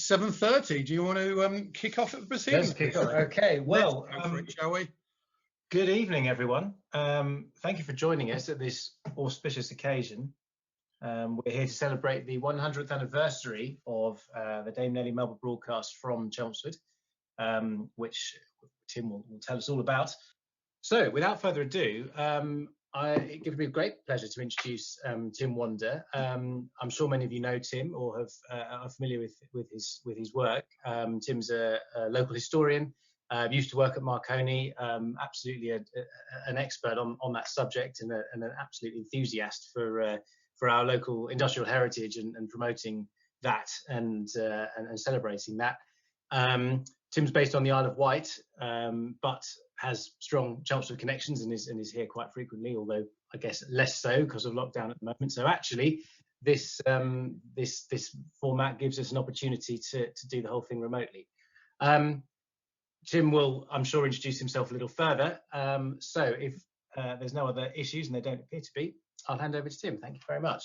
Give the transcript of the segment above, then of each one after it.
7:30. Do you want to kick off at the proceedings? Let's kick off. Okay, well, shall we? Good evening, everyone. Thank you for joining us at this auspicious occasion. We're here to celebrate the 100th anniversary of the Dame Nellie Melba broadcast from Chelmsford, which Tim will tell us all about. So, without further ado, it gives me a great pleasure to introduce Tim Wander. I'm sure many of you know Tim or are familiar with his work. Tim's a local historian. Used to work at Marconi, absolutely an expert on that subject and an absolute enthusiast for our local industrial heritage and promoting that and celebrating that. Tim's based on the Isle of Wight, but has strong Chelmsford connections and is here quite frequently, although I guess less so because of lockdown at the moment. So actually, this format gives us an opportunity to do the whole thing remotely. Tim will, I'm sure, introduce himself a little further. So if there's no other issues, and there don't appear to be, I'll hand over to Tim. Thank you very much.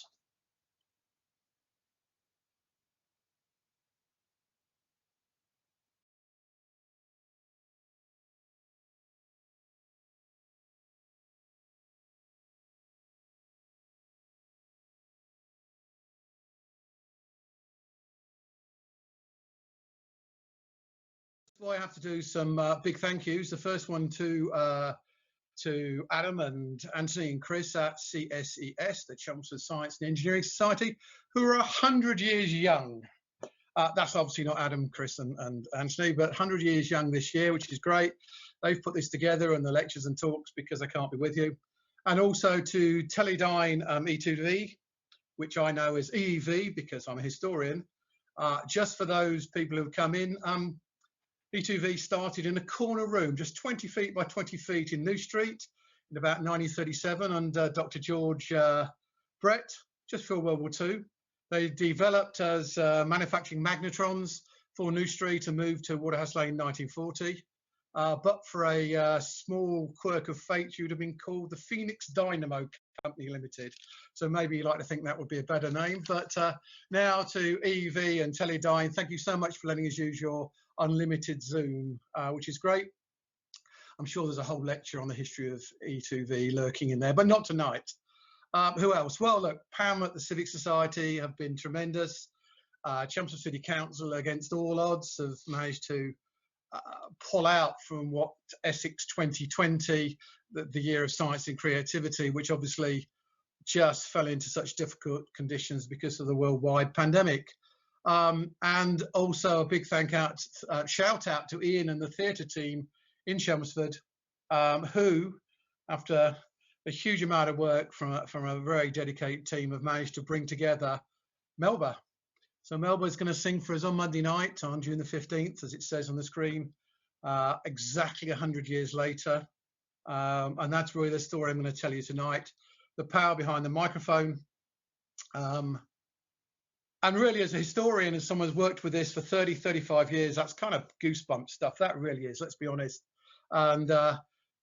Well, I have to do some big thank yous. The first one to Adam and Anthony and Chris at CSES, the Chelmsford Science and Engineering Society, who are 100 years young. That's obviously not Adam, Chris and Anthony, but 100 years young this year, which is great. They've put this together and the lectures and talks because I can't be with you. And also to Teledyne E2V, which I know as EEV because I'm a historian. Just for those people who have come in, E2V started in a corner room, just 20 feet by 20 feet in New Street in about 1937 under Dr. George Brett, just for World War II. They developed as manufacturing magnetrons for New Street and moved to Waterhouse Lane in 1940. But for a small quirk of fate, you would have been called the Phoenix Dynamo Company Limited. So maybe you'd like to think that would be a better name. But now to EV and Teledyne, thank you so much for letting us use your unlimited Zoom, which is great. I'm sure there's a whole lecture on the history of E2V lurking in there, but not tonight. Who else? Well, look, Pam at the Civic Society have been tremendous. Chelmsford City Council, against all odds, have managed to pull out from what Essex 2020, the year of science and creativity, which obviously just fell into such difficult conditions because of the worldwide pandemic. And also a big shout out to Ian and the theatre team in Chelmsford, who, after a huge amount of work from a very dedicated team, have managed to bring together Melba. So Melba is going to sing for us on Monday night on June the 15th, as it says on the screen, exactly 100 years later. And that's really the story I'm going to tell you tonight. The power behind the microphone. And really, as a historian, as someone who's worked with this for 30, 35 years, that's kind of goosebump stuff. That really is, let's be honest. And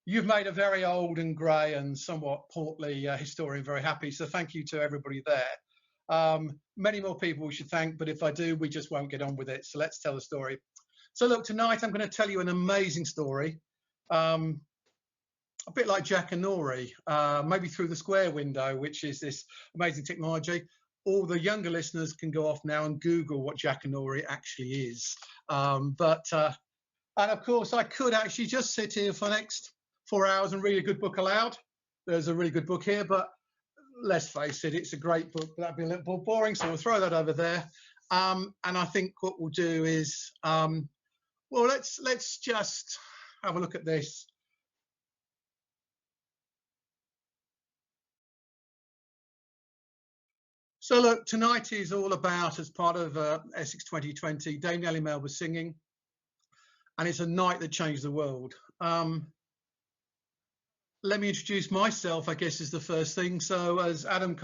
you've made a very old and grey and somewhat portly historian very happy. So thank you to everybody there. Many more people we should thank, but if I do, we just won't get on with it. So let's tell the story. So look, tonight I'm going to tell you an amazing story. A bit like Jack and Nori, maybe through the square window, which is this amazing technology. All the younger listeners can go off now and Google what Jack and Nori actually is. And of course, I could actually just sit here for the next 4 hours and read a good book aloud. There's a really good book here, but let's face it, it's a great book, but that'd be a little bit boring, so we'll throw that over there. And I think what we'll do is, well, let's just have a look at this. So look, tonight is all about, as part of Essex 2020, Dame Nellie Melba singing, and it's a night that changed the world. Let me introduce myself, I guess, is the first thing. So as Adam,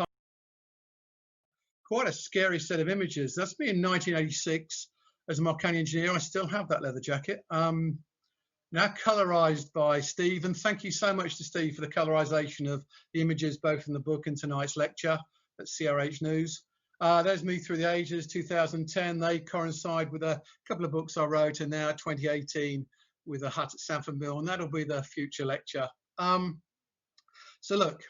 quite a scary set of images. That's me in 1986 as a Marconi engineer. I still have that leather jacket. Now colorized by Steve, and thank you so much to Steve for the colorization of the images both in the book and tonight's lecture at CRH News. There's me through the ages, 2010. They coincide with a couple of books I wrote, and now 2018 with a hut at Sanford Mill, and that'll be the future lecture. So look,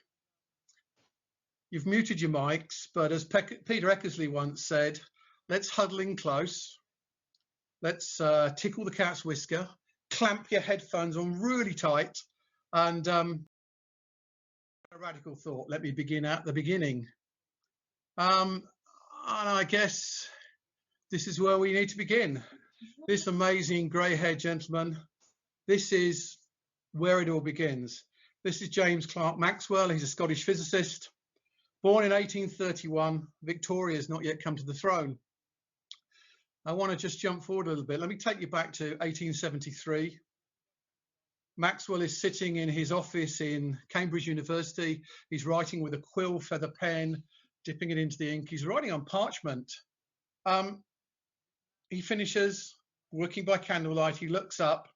you've muted your mics, but as Peter Eckersley once said, let's huddle in close. Let's tickle the cat's whisker, clamp your headphones on really tight, and a radical thought. Let me begin at the beginning. And I guess this is where we need to begin. This amazing grey-haired gentleman, this is where it all begins. This is James Clerk Maxwell. He's a Scottish physicist. Born in 1831, Victoria has not yet come to the throne. I want to just jump forward a little bit. Let me take you back to 1873. Maxwell is sitting in his office in Cambridge University. He's writing with a quill feather pen, dipping it into the ink. He's writing on parchment. He finishes working by candlelight. He looks up,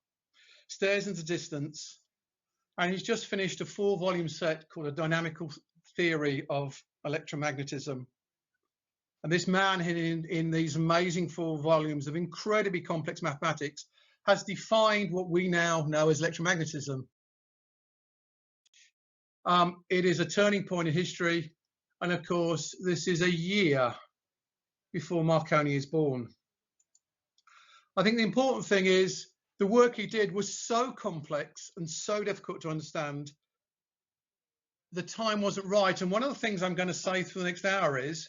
stares into distance, and he's just finished a 4-volume set called A Dynamical Theory of Electromagnetism. And this man in these amazing 4 volumes of incredibly complex mathematics has defined what we now know as electromagnetism. It is a turning point in history. And of course, this is a year before Marconi is born. I think the important thing is the work he did was so complex and so difficult to understand. The time wasn't right. And one of the things I'm going to say for the next hour is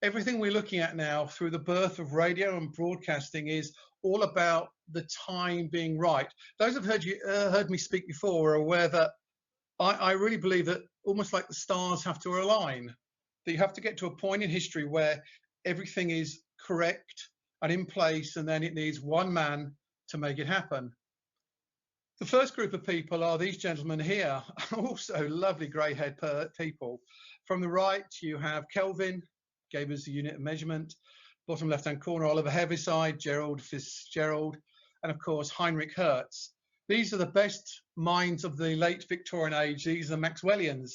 everything we're looking at now through the birth of radio and broadcasting is all about the time being right. Those who've heard me speak before are aware that I really believe that almost like the stars have to align, that you have to get to a point in history where everything is correct and in place, and then it needs one man to make it happen. The first group of people are these gentlemen here, also lovely grey-haired people. From the right, you have Kelvin, gave us the unit of measurement. Bottom left-hand corner, Oliver Heaviside, Gerald Fitzgerald, and of course, Heinrich Hertz. These are the best minds of the late Victorian age. These are Maxwellians.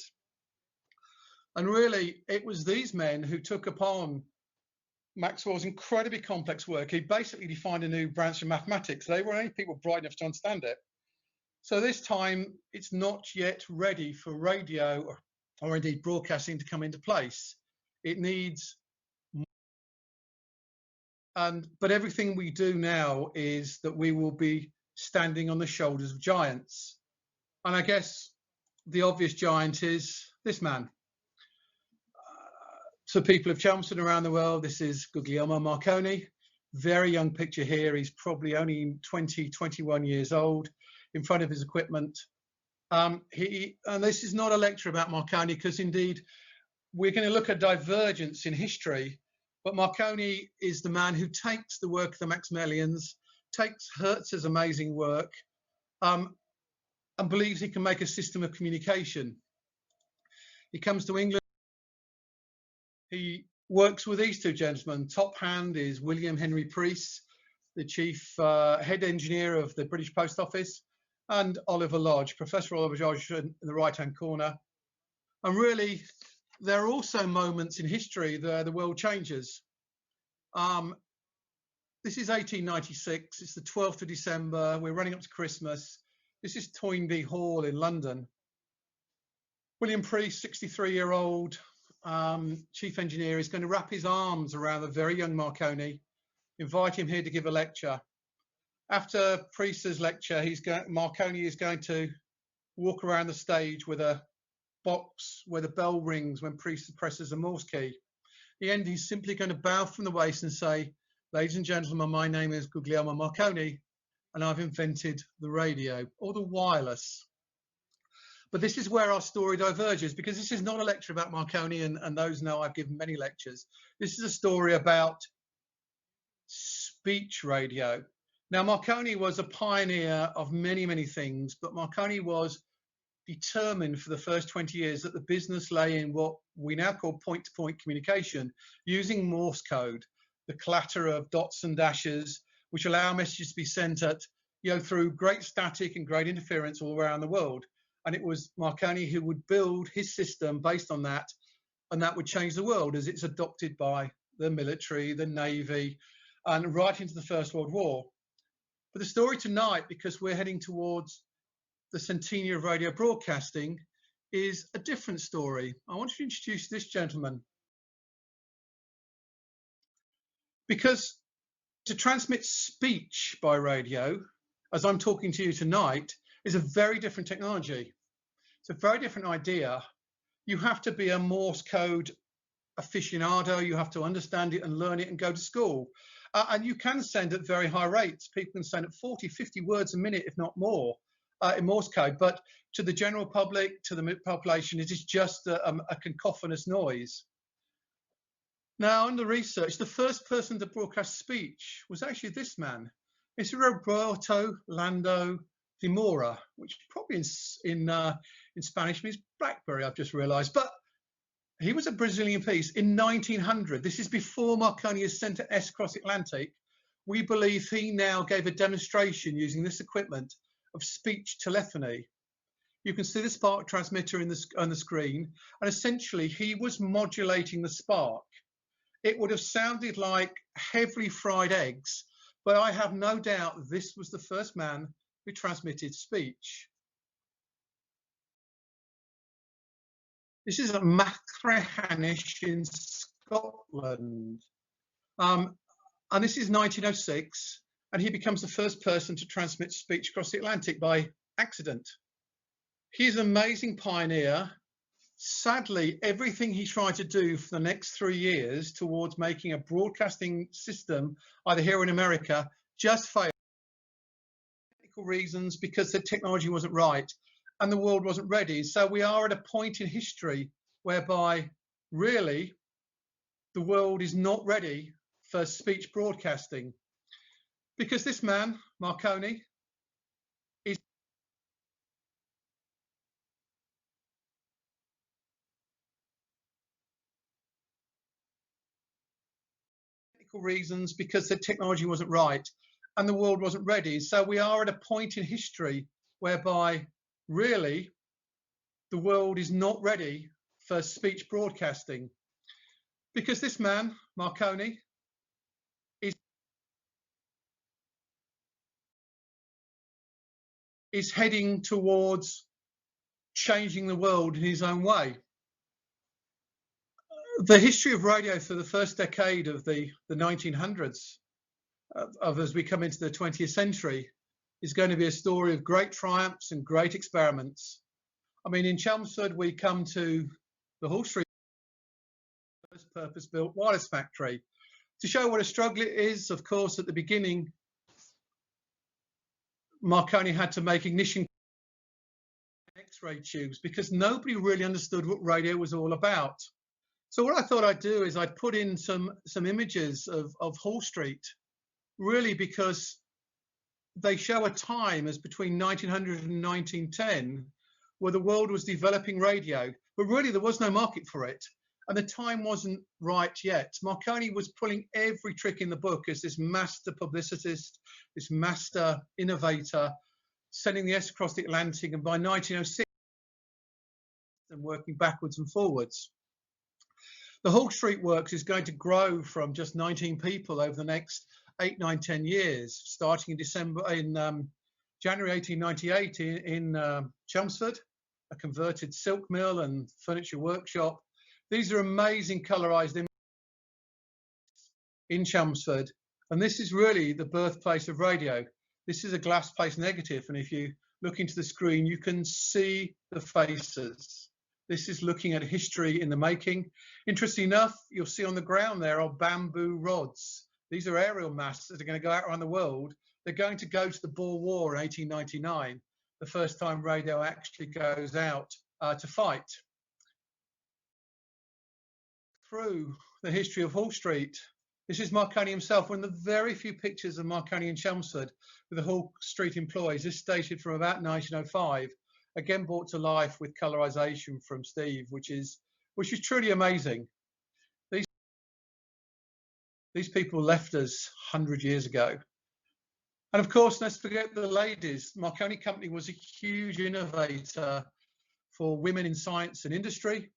And really, it was these men who took upon Maxwell's incredibly complex work. He basically defined a new branch of mathematics. They were only people bright enough to understand it. So this time, it's not yet ready for radio or indeed broadcasting to come into place. It needs more. But everything we do now is that we will be standing on the shoulders of giants. And I guess the obvious giant is this man. So people of Chelmsford around the world, this is Guglielmo Marconi. Very young picture here. He's probably only 20, 21 years old in front of his equipment. And this is not a lecture about Marconi, because indeed we're going to look at divergence in history. But Marconi is the man who takes the work of the Maxwellians, takes Hertz's amazing work, and believes he can make a system of communication. He comes to England. He works with these two gentlemen. Top hand is William Henry Preece, the chief head engineer of the British Post Office, and Oliver Lodge, Professor Oliver Lodge in the right-hand corner. And really, there are also moments in history where the world changes. This is 1896. It's the 12th of December. We're running up to Christmas. This is Toynbee Hall in London. William Preece, 63-year-old chief engineer, is going to wrap his arms around the very young Marconi, invite him here to give a lecture. After Preece's lecture, Marconi is going to walk around the stage with a box where the bell rings when Preece presses a Morse key. At the end, he's simply going to bow from the waist and say, "Ladies and gentlemen, my name is Guglielmo Marconi, and I've invented the radio," or the wireless. But this is where our story diverges, because this is not a lecture about Marconi, and those know I've given many lectures. This is a story about speech radio. Now, Marconi was a pioneer of many, many things, but Marconi was determined for the first 20 years that the business lay in what we now call point-to-point communication, using Morse code, the clatter of dots and dashes, which allow messages to be sent at, through great static and great interference all around the world. And it was Marconi who would build his system based on that and that would change the world as it's adopted by the military, the navy, and right into the First World War. But the story tonight, because we're heading towards the centenary of radio broadcasting, is a different story. I want to introduce this gentleman, because to transmit speech by radio, as I'm talking to you tonight, is a very different technology. It's a very different idea. You have to be a Morse code aficionado. You have to understand it and learn it and go to school. And you can send at very high rates. People can send at 40, 50 words a minute, if not more, in Morse code. But to the general public, to the population, it is just a cacophonous noise. Now, under research, the first person to broadcast speech was actually this man. It's Roberto Lando de Moura, which probably in Spanish means blackberry, I've just realized. But he was a Brazilian piece in 1900. This is before Marconi has sent to S across Atlantic. We believe he now gave a demonstration using this equipment of speech telephony. You can see the spark transmitter on the screen, and essentially he was modulating the spark. It would have sounded like heavily fried eggs, but I have no doubt this was the first man who transmitted speech. This is at Machrihanish in Scotland. And this is 1906, and he becomes the first person to transmit speech across the Atlantic by accident. He's an amazing pioneer. Sadly, everything he tried to do for the next 3 years towards making a broadcasting system, either here in America, just failed. Technical reasons, because the technology wasn't right and the world wasn't ready. So we are at a point in history whereby really the world is not ready for speech broadcasting, because this man, Marconi, reasons, because the technology wasn't right and the world wasn't ready. So we are at a point in history whereby really the world is not ready for speech broadcasting, because this man, Marconi, is heading towards changing the world in his own way. The history of radio for the first decade of the 1900s, as we come into the 20th century, is going to be a story of great triumphs and great experiments. I mean, in Chelmsford, we come to the Hall Street first purpose-built wireless factory. To show what a struggle it is, of course, at the beginning, Marconi had to make ignition X-ray tubes because nobody really understood what radio was all about. So what I thought I'd do is I'd put in some images of Hall Street, really because they show a time as between 1900 and 1910 where the world was developing radio, but really there was no market for it. And the time wasn't right yet. Marconi was pulling every trick in the book as this master publicist, this master innovator, sending the S across the Atlantic, and by 1906, and working backwards and forwards. The Hall Street Works is going to grow from just 19 people over the next 8, 9, 10 years, starting in January 1898 in Chelmsford, a converted silk mill and furniture workshop. These are amazing colorized images in Chelmsford, and this is really the birthplace of radio. This is a glass place negative, and if you look into the screen, you can see the faces. This is looking at history in the making. Interesting enough, you'll see on the ground there are bamboo rods. These are aerial masts that are going to go out around the world. They're going to go to the Boer War in 1899, the first time radio actually goes out to fight. Through the history of Hall Street, this is Marconi himself, one of the very few pictures of Marconi in Chelmsford with the Hall Street employees. This dated from about 1905, again brought to life with colorization from Steve, which is truly amazing. These people left us 100 years ago. And of course, let's forget the ladies. Marconi Company was a huge innovator for women in science and industry.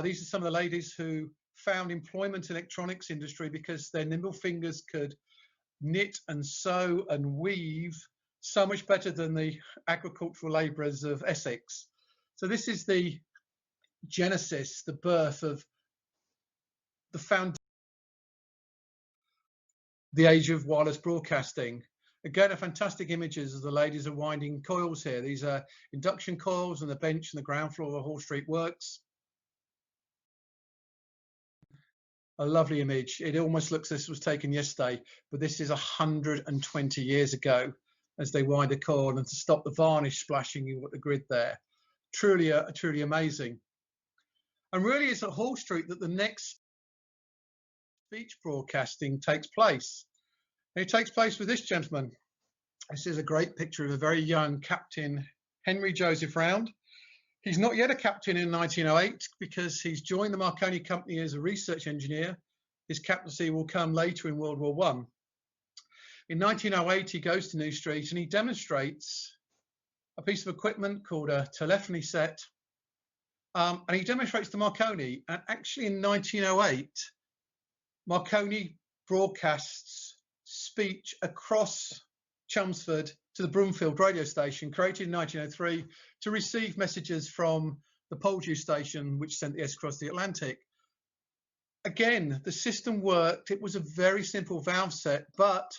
These are some of the ladies who found employment in electronics industry because their nimble fingers could knit and sew and weave so much better than the agricultural labourers of Essex. So this is the genesis, the birth of the foundation, the age of wireless broadcasting. Again, a fantastic images of the ladies are winding coils here. These are induction coils on the bench on the ground floor of the Hall Street Works. A lovely image. It almost looks this was taken yesterday, but this is 120 years ago as they wind a coil and to stop the varnish splashing you at the grid there. Truly amazing. And really it's at Hall Street that the next speech broadcasting takes place. And it takes place with this gentleman. This is a great picture of a very young Captain Henry Joseph Round. He's not yet a captain in 1908 because he's joined the Marconi Company as a research engineer. His captaincy will come later in World War I. In 1908, he goes to New Street and he demonstrates a piece of equipment called a telephony set. And he demonstrates the Marconi. And actually in 1908, Marconi broadcasts speech across Chelmsford to the Broomfield radio station, created in 1903 to receive messages from the Portillo station, which sent the S across the Atlantic. Again, the system worked. It was a very simple valve set, but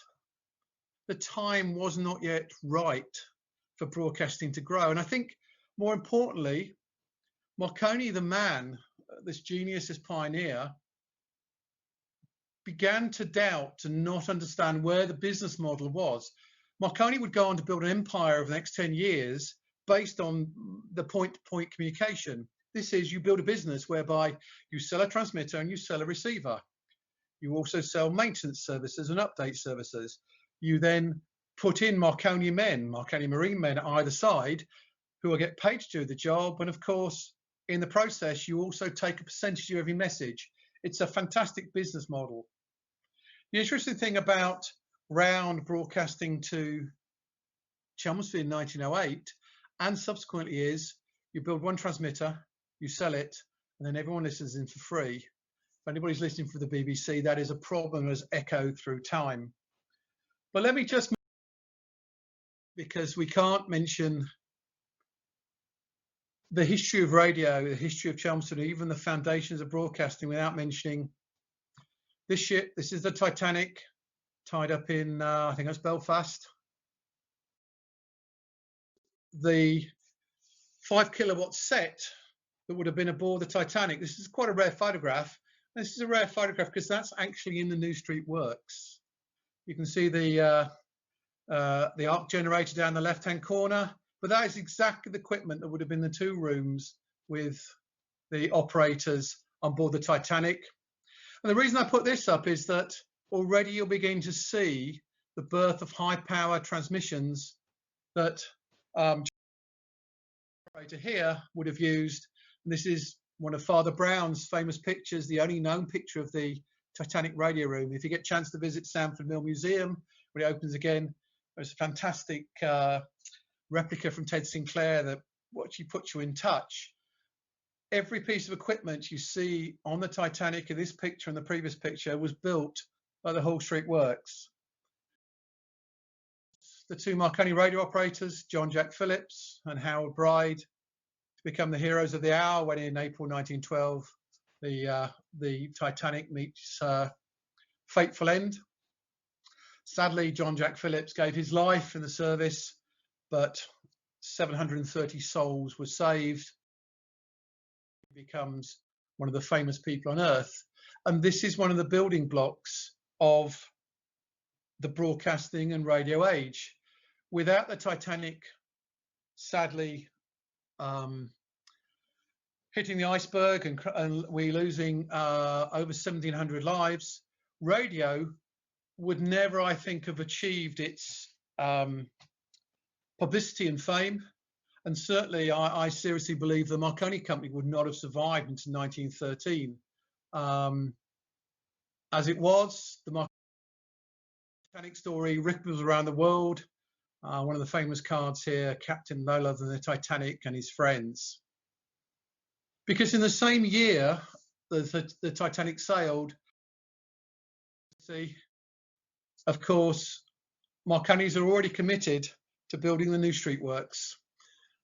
the time was not yet right for broadcasting to grow. And I think more importantly, Marconi, the man, this genius, this pioneer, began to doubt and not understand where the business model was. Marconi would go on to build an empire over the next 10 years based on the point-to-point communication. This is, you build a business whereby you sell a transmitter and you sell a receiver. You also sell maintenance services and update services. You then put in Marconi men, Marconi Marine men at either side, who will get paid to do the job. And of course, in the process, you also take a percentage of every message. It's a fantastic business model. The interesting thing about Round broadcasting to Chelmsford in 1908 and subsequently is you build one transmitter, you sell it, and then everyone listens in for free. If anybody's listening for the BBC, that is a problem as echoed through time. But let me just, because we can't mention the history of radio, the history of Chelmsford, even the foundations of broadcasting without mentioning this ship. This is the Titanic, tied up in, I think that's Belfast. The 5 kilowatt set that would have been aboard the Titanic. This is quite a rare photograph. This is a rare photograph because that's actually in the New Street Works. You can see the arc generator down the left-hand corner, but that is exactly the equipment that would have been the 2 rooms with the operators on board the Titanic. And the reason I put this up is that already you're beginning to see the birth of high power transmissions that operator here would have used. And this is one of Father Brown's famous pictures, the only known picture of the Titanic radio room. If you get a chance to visit Sanford Mill Museum when it opens again, there's a fantastic replica from Ted Sinclair that actually puts you in touch. Every piece of equipment you see on the Titanic in this picture and the previous picture was built by the Hall Street Works. The 2 Marconi radio operators, John Jack Phillips and Howard Bride, to become the heroes of the hour when in April 1912 the Titanic meets her fateful end. Sadly, John Jack Phillips gave his life in the service, but 730 souls were saved. He becomes one of the famous people on earth. And this is one of the building blocks of the broadcasting and radio age. Without the Titanic, sadly, hitting the iceberg and we losing over 1,700 lives, radio would never, I think, have achieved its publicity and fame. And certainly, I seriously believe the Marconi Company would not have survived until 1913. As it was, the Titanic story ripples around the world. One of the famous cards here, Captain no other than the Titanic and his friends. because in the same year the Titanic sailed, of course, Marconi's are already committed to building the new street works.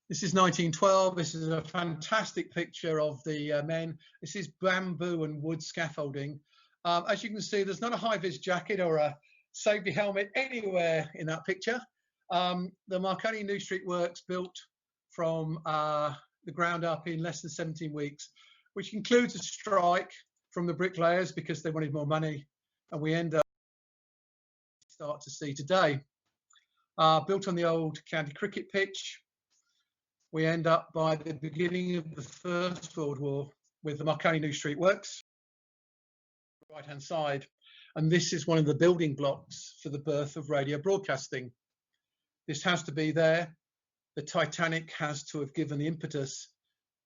This is 1912. This is a fantastic picture of the men. This is bamboo and wood scaffolding. As you can see, there's not a high-vis jacket or a safety helmet anywhere in that picture. The Marconi New Street Works built from the ground up in less than 17 weeks, which includes a strike from the bricklayers because they wanted more money, and we end up start to see today. Built on the old county cricket pitch, we end up by the beginning of the First World War with the Marconi New Street Works, right hand side, and this is one of the building blocks for the birth of radio broadcasting. This has to be there. The Titanic has to have given the impetus,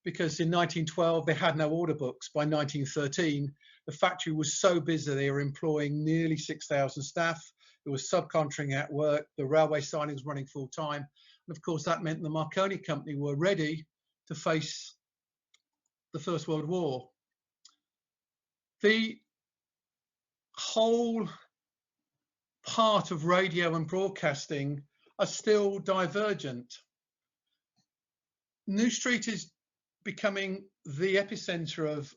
because in 1912 they had no order books. By 1913 the factory was so busy they were employing nearly 6,000 staff. There was subcontracting at work, the railway siding was running full time, and of course that meant the Marconi company were ready to face the First World War. The whole part of radio and broadcasting are still divergent. New Street is becoming the epicenter of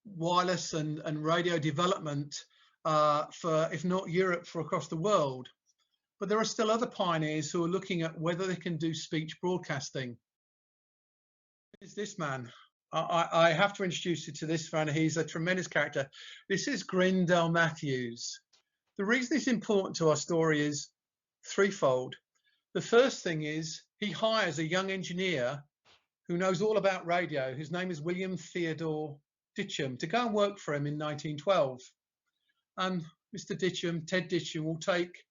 wireless and radio development for, if not Europe, for across the world. But there are still other pioneers who are looking at whether they can do speech broadcasting. Who is this man? I have to introduce you to this man. He's a tremendous character. This is Grindell Matthews. The reason it's important to our story is threefold. The first thing is he hires a young engineer who knows all about radio, whose name is William Theodore Ditcham, to go and work for him in 1912. And Mr. Ditcham, Ted Ditcham, will take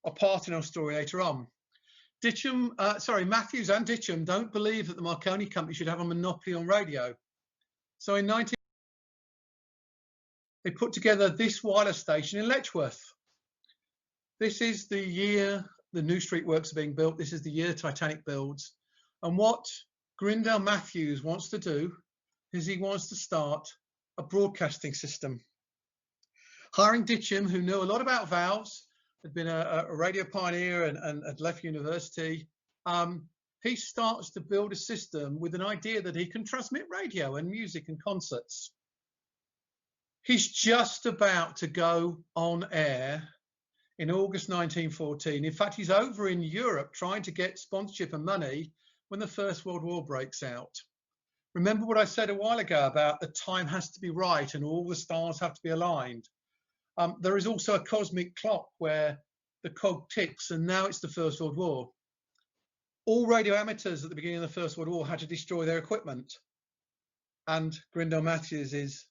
a part in our story later on. Matthews and Ditcham don't believe that the Marconi company should have a monopoly on radio. So in 19, they put together this wireless station in Letchworth. This is the year the New Street Works are being built. This is the year Titanic builds. And what Grindell Matthews wants to do is he wants to start a broadcasting system. Hiring Ditcham, who knew a lot about valves, had been a radio pioneer and had left university, he starts to build a system with an idea that he can transmit radio and music and concerts. He's just about to go on air in August 1914. In fact, he's over in Europe trying to get sponsorship and money when the First World War breaks out. Remember what I said a while ago about the time has to be right and all the stars have to be aligned. There is also a cosmic clock where the cog ticks, and now it's the First World War. All radio amateurs at the beginning of the First World War had to destroy their equipment. And Grindell Matthews is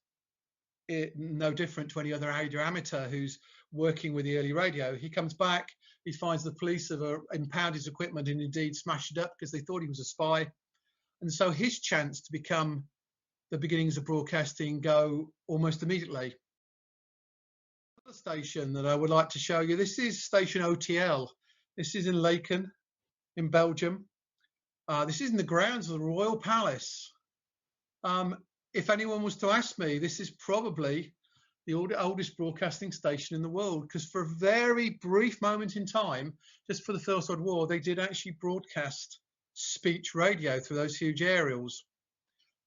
no different to any other radio amateur who's working with the early radio. He comes back, he finds the police have impounded his equipment and indeed smashed it up because they thought he was a spy. And so his chance to become the beginnings of broadcasting go almost immediately. Another station that I would like to show you, this is station OTL. This is in Laeken in Belgium. This is in the grounds of the Royal Palace. If anyone was to ask me, this is probably the oldest broadcasting station in the world, because for a very brief moment in time, just for the First World War, they did actually broadcast speech radio through those huge aerials.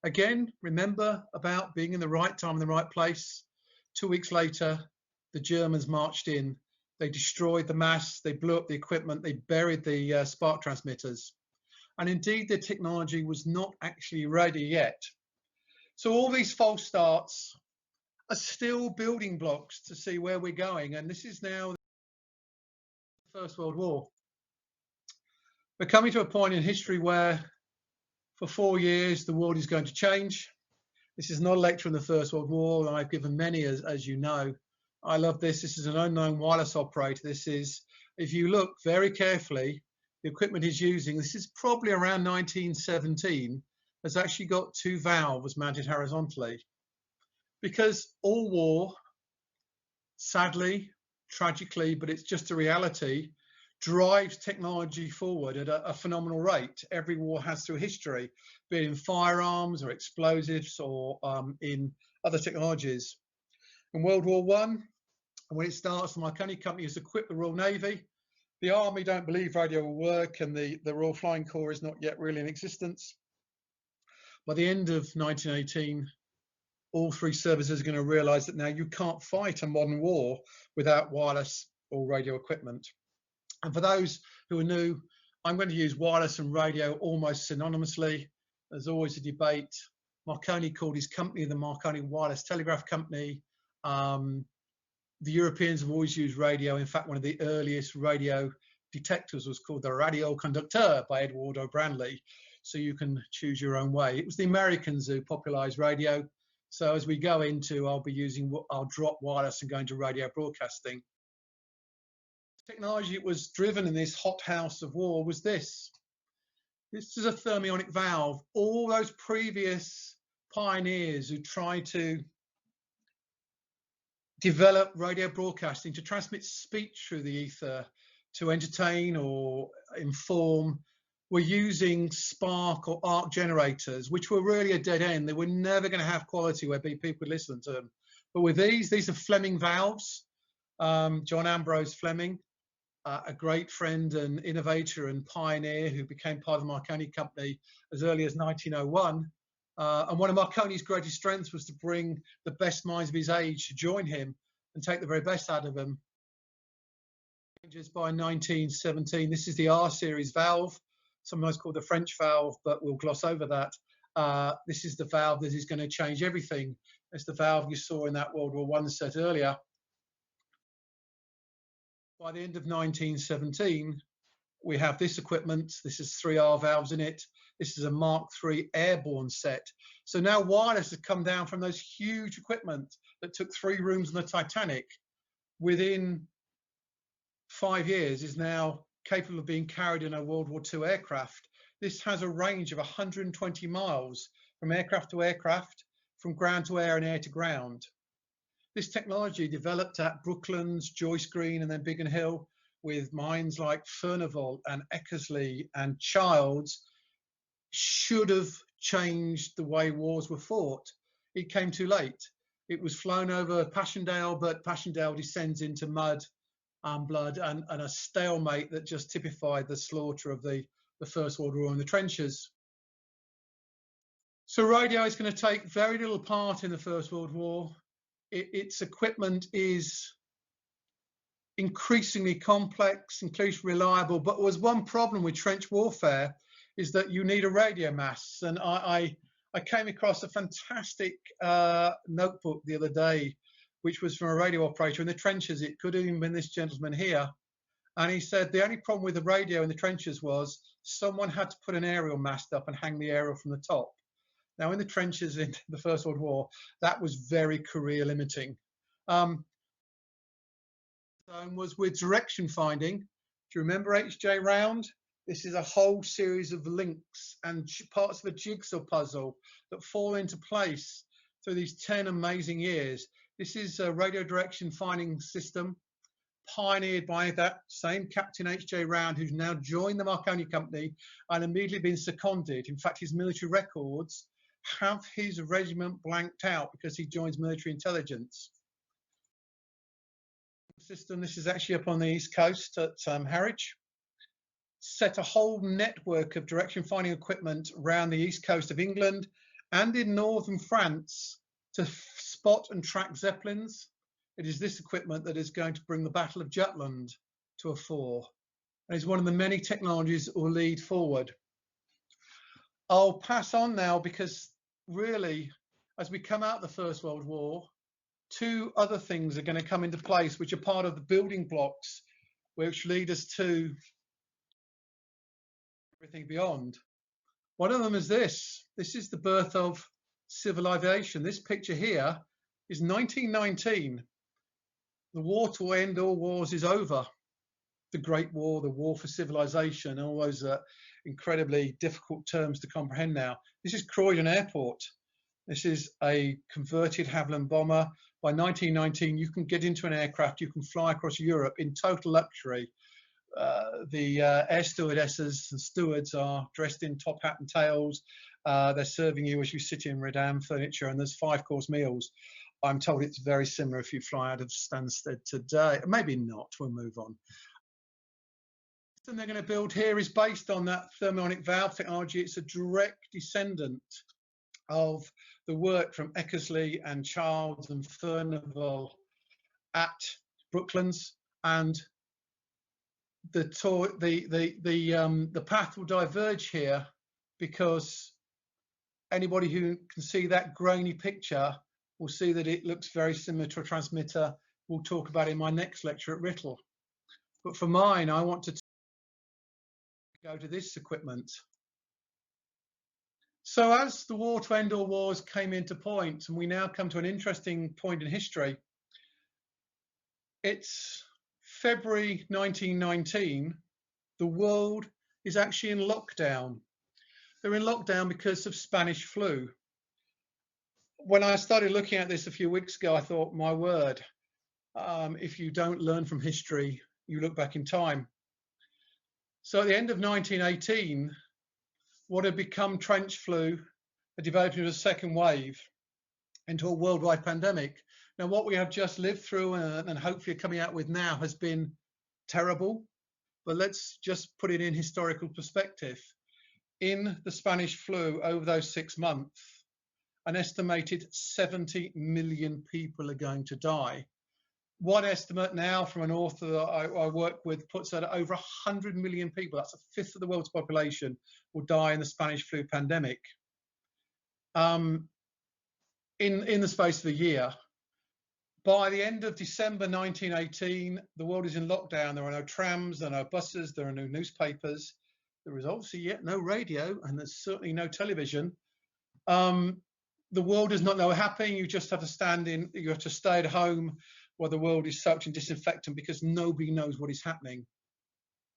Again, remember about being in the right time in the right place. 2 weeks later, the Germans marched in. They destroyed the masts, they blew up the equipment, they buried the spark transmitters. And indeed, the technology was not actually ready yet. So all these false starts are still building blocks to see where we're going. And this is now the First World War. We're coming to a point in history where for 4 years, the world is going to change. This is not a lecture on the First World War, and I've given many, as you know. I love this. This is an unknown wireless operator. This is, if you look very carefully, the equipment he's using, this is probably around 1917, has actually got 2 valves mounted horizontally. Because all war, sadly, tragically, but it's just a reality, drives technology forward at a phenomenal rate. Every war has through history, be it in firearms or explosives or in other technologies. In World War I, when it starts, the Marconi Company has equipped the Royal Navy. The Army don't believe radio will work, and the Royal Flying Corps is not yet really in existence. By the end of 1918, all three services are going to realize that now you can't fight a modern war without wireless or radio equipment. And for those who are new, I'm going to use wireless and radio almost synonymously. There's always a debate. Marconi called his company the Marconi Wireless Telegraph Company. The Europeans have always used radio. In fact, one of the earliest radio detectors was called the Radio Conducteur by Eduardo Branly. So you can choose your own way. It was the Americans who popularized radio. So as we go into, I'll drop wireless and go into radio broadcasting. Technology that was driven in this hothouse of war was this. This is a thermionic valve. All those previous pioneers who tried to develop radio broadcasting to transmit speech through the ether, to entertain or inform, were using spark or arc generators, which were really a dead end. They were never going to have quality where people would listen to them. But with these are Fleming valves. John Ambrose Fleming, a great friend and innovator and pioneer who became part of the Marconi Company as early as 1901. And one of Marconi's greatest strengths was to bring the best minds of his age to join him and take the very best out of them. By 1917, this is the R series valve, sometimes called the French valve, but we'll gloss over that. This is the valve that is going to change everything. It's the valve you saw in that World War I set earlier. By the end of 1917, we have this equipment. This is 3R valves in it. This is a Mark III airborne set. So now wireless has come down from those huge equipment that took 3 rooms on the Titanic. Within 5 years is now capable of being carried in a World War II aircraft. This has a range of 120 miles from aircraft to aircraft, from ground to air and air to ground. This technology developed at Brooklands, Joyce Green, and then Biggin Hill with mines like Furnival and Eckersley and Childs should have changed the way wars were fought. It came too late. It was flown over Passchendaele, but Passchendaele descends into mud and blood and a stalemate that just typified the slaughter of the First World War in the trenches. So radio is going to take very little part in the First World War. Its equipment is increasingly complex, increasingly reliable, but there was one problem with trench warfare, is that you need a radio mast. And I came across a fantastic notebook the other day, which was from a radio operator in the trenches. It could have even been this gentleman here. And he said the only problem with the radio in the trenches was someone had to put an aerial mast up and hang the aerial from the top. Now, in the trenches in the First World War, that was very career limiting. Was with direction finding. Do you remember H.J. Round? This is a whole series of links and parts of a jigsaw puzzle that fall into place through these 10 amazing years. This is a radio direction finding system pioneered by that same Captain H.J. Round, who's now joined the Marconi Company and immediately been seconded. In fact, his military records have his regiment blanked out because he joins military intelligence. System, this is actually up on the East Coast at Harwich. Set a whole network of direction finding equipment around the East Coast of England and in northern France to spot and track Zeppelins. It is this equipment that is going to bring the Battle of Jutland to a fore. And it's one of the many technologies that will lead forward. I'll pass on now because really, as we come out of the First World War, 2 other things are going to come into place, which are part of the building blocks, which lead us to everything beyond. One of them is this. This is the birth of civilization. This picture here is 1919. The war to end all wars is over. The Great War, the war for civilization, all those incredibly difficult terms to comprehend now. This is Croydon Airport. This is a converted Havilland bomber. By 1919, you can get into an aircraft, you can fly across Europe in total luxury. air stewardesses and stewards are dressed in top hat and tails. They're serving you as you sit in Redan furniture, and there's 5-course meals. I'm told it's very similar if you fly out of Stansted today. Maybe not, we'll move on. And they're going to build here is based on that thermonic valve technology. It's a direct descendant of the work from Eckersley and Childs and Furnival at Brooklands, and the path will diverge here because anybody who can see that grainy picture will see that it looks very similar to a transmitter. We'll talk about it in my next lecture at Writtle. But for mine, I want to go to this equipment. So as the war to end all wars came into point, and we now come to an interesting point in history, it's February 1919, the world is actually in lockdown. They're in lockdown because of Spanish flu. When I started looking at this a few weeks ago, I thought, my word, if you don't learn from history, you look back in time. So at the end of 1918, what had become trench flu had developed into a second wave, into a worldwide pandemic. Now, what we have just lived through and hopefully coming out with now has been terrible, but let's just put it in historical perspective. In the Spanish flu, over those 6 months, an estimated 70 million people are going to die. One estimate now from an author that I work with puts that at over 100 million people, that's a fifth of the world's population, will die in the Spanish flu pandemic. In the space of a year. By the end of December 1918, the world is in lockdown. There are no trams, there are no buses, there are no newspapers. There is obviously yet no radio, and there's certainly no television. The world does not know what's happening. You just have to you have to stay at home while the world is soaked in disinfectant because nobody knows what is happening.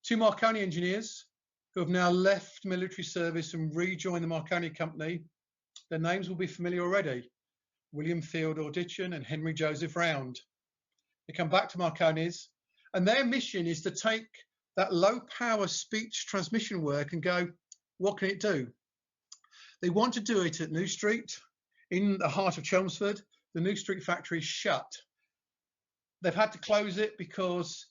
2 Marconi engineers who have now left military service and rejoined the Marconi company, their names will be familiar already. William Theodore Ditchin and Henry Joseph Round. They come back to Marconi's, and their mission is to take that low power speech transmission work and go, what can it do? They want to do it at New Street, in the heart of Chelmsford. The New Street factory is shut. They've had to close it because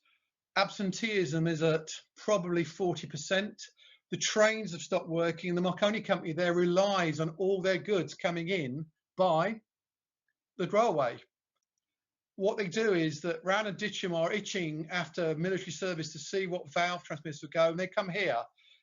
absenteeism is at probably 40%. The trains have stopped working, and the Marconi company there relies on all their goods coming in by the railway. What they do is that Round and Ditcham are itching after military service to see what valve transmitters will go, and they come here.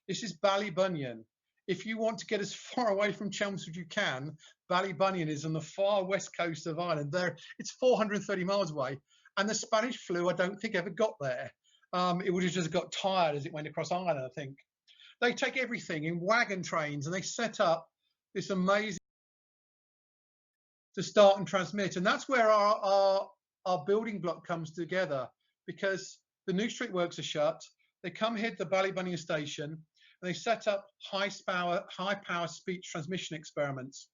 This is Ballybunion. If you want to get as far away from Chelmsford as you can, Ballybunion is on the far west coast of Ireland. It's 430 miles away, and the Spanish flu, I don't think, ever got there. It would have just got tired as it went across Ireland, I think. They take everything in wagon trains, and they set up this amazing to start and transmit. And that's where our building block comes together, because the New Street works are shut. They come here to the Ballybunion station, and they set up high power speech transmission experiments.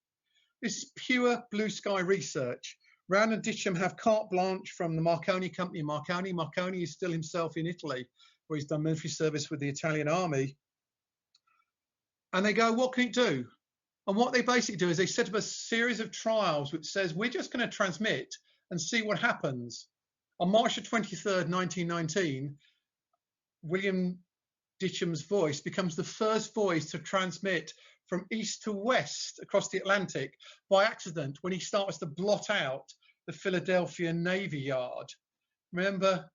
This is pure blue sky research. Round and Ditcham have carte blanche from the Marconi company. Marconi is still himself in Italy, where he's done military service with the Italian army. And they go, what can it do? And what they basically do is they set up a series of trials which says, we're just going to transmit and see what happens. On March the 23rd, 1919, William Ditcham's voice becomes the first voice to transmit from east to west across the Atlantic by accident when he starts to blot out the Philadelphia Navy Yard. Remember,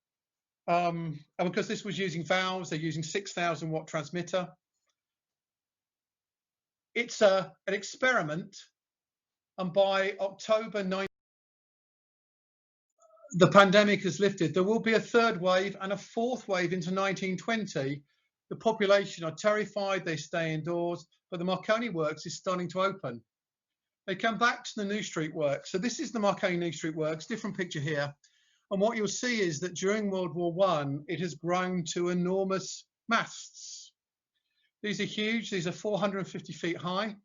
and because this was using valves, they're using 6,000 watt transmitter. It's an experiment, and by October 9, the pandemic has lifted. There will be a third wave and a fourth wave into 1920. The population are terrified, they stay indoors, but the Marconi Works is starting to open. They come back to the New Street Works. So this is the Marconi New Street Works, different picture here. And what you'll see is that during World War I, it has grown to enormous masts. These are huge, these are 450 feet high,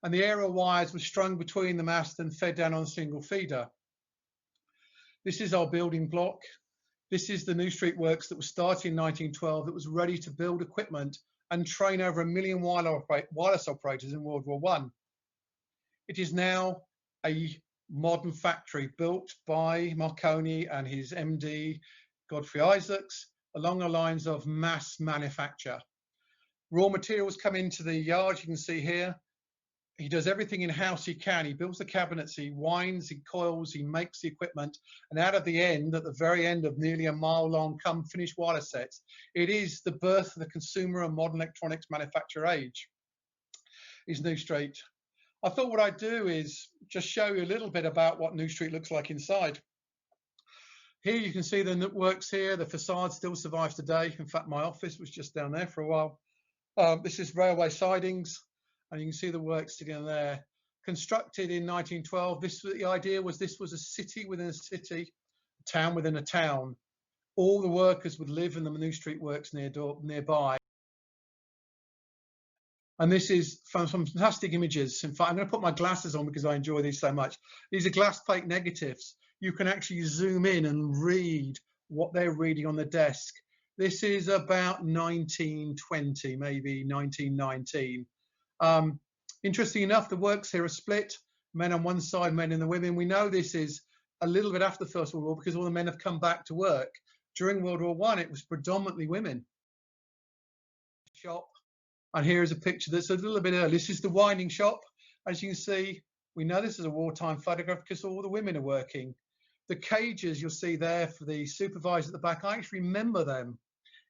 and the aerial wires were strung between the mast and fed down on a single feeder. This is our building block. This is the New Street Works that was started in 1912 that was ready to build equipment and train over 1 million wireless operators in World War I. It is now a modern factory built by Marconi and his MD, Godfrey Isaacs, along the lines of mass manufacture. Raw materials come into the yard, you can see here. He does everything in-house he can. He builds the cabinets, he winds, he coils, he makes the equipment, and out of the end, at the very end of nearly a mile-long finished wireless sets, it is the birth of the consumer and modern electronics manufacture age, is New Street. I thought what I'd do is just show you a little bit about what New Street looks like inside. Here you can see the works here. The facade still survives today. In fact, my office was just down there for a while. This is railway sidings, and you can see the works sitting there. Constructed in 1912, the idea was this was a city within a city, a town within a town. All the workers would live in the New Street Works nearby. And this is from some fantastic images. In fact, I'm going to put my glasses on because I enjoy these so much. These are glass plate negatives. You can actually zoom in and read what they're reading on the desk. This is about 1920, maybe 1919. Interesting enough, the works here are split. Men on one side, men in the women. We know this is a little bit after the First World War because all the men have come back to work. During World War I, it was predominantly women. Shop. And here is a picture that's a little bit early. This is the winding shop. As you can see, we know this is a wartime photograph because all the women are working. The cages you'll see there for the supervisors at the back, I actually remember them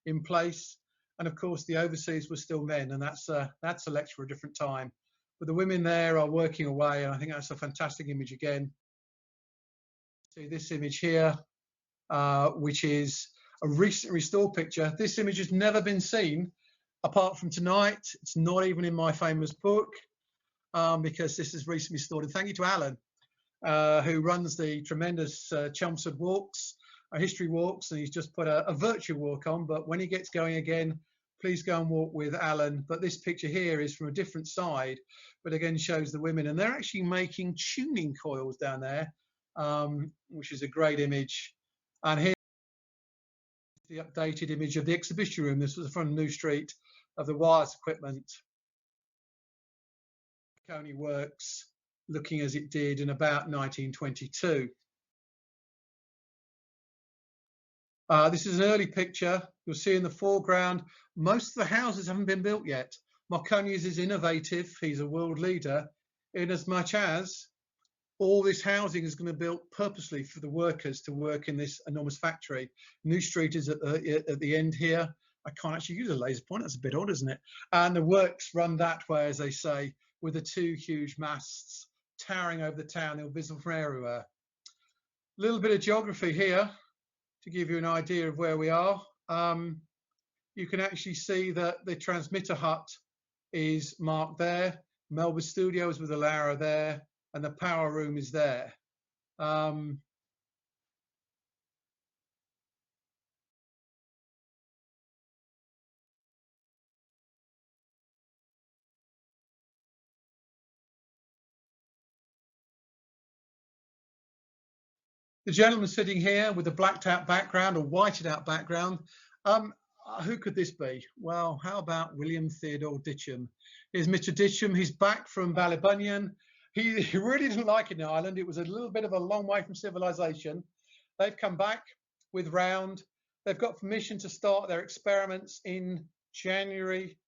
in place. And of course, the overseas were still men, and that's a lecture for a different time. But the women there are working away, and I think that's a fantastic image again. See this image here, which is a recently restored picture. This image has never been seen apart from tonight. It's not even in my famous book because this is recently restored. And thank you to Alan, who runs the tremendous Chelmsford walks, history walks, and he's just put a virtual walk on. But when he gets going again, please go and walk with Alan. But this picture here is from a different side, but again shows the women, and they're actually making tuning coils down there, which is a great image. And here the updated image of the exhibition room. This was from New Street, of the wireless equipment. Marconi Works looking as it did in about 1922. This is an early picture. You'll see in the foreground, most of the houses haven't been built yet. Marconi is innovative. He's a world leader in as much as all this housing is going to be built purposely for the workers to work in this enormous factory. New Street is at the end here. I can't actually use a laser pointer. That's a bit odd, isn't it? And the works run that way, as they say, with the two huge masts towering over the town. They're visible from everywhere. A little bit of geography here to give you an idea of where we are. You can actually see that the transmitter hut is marked there. Melba Studios with the Lara there, and the power room is there. The gentleman sitting here with a blacked out background or whited out background, who could this be? Well, how about William Theodore Ditcham? Here's Mr. Ditcham. He's back from Ballybunion. He really didn't like it in Ireland. It was a little bit of a long way from civilization. They've come back with Round. They've got permission to start their experiments in January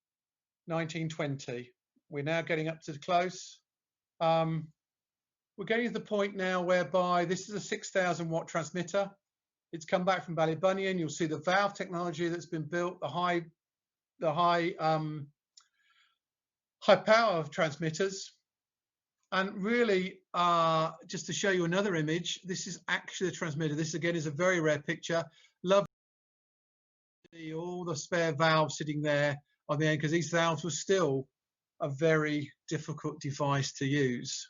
1920. We're now getting up to the close. We're getting to the point now whereby this is a 6,000 watt transmitter. It's come back from Ballybunion. You'll see the valve technology that's been built, the high power of transmitters. And really, just to show you another image, this is actually a transmitter. This again is a very rare picture. Love all the spare valves sitting there on the end, because these valves were still a very difficult device to use.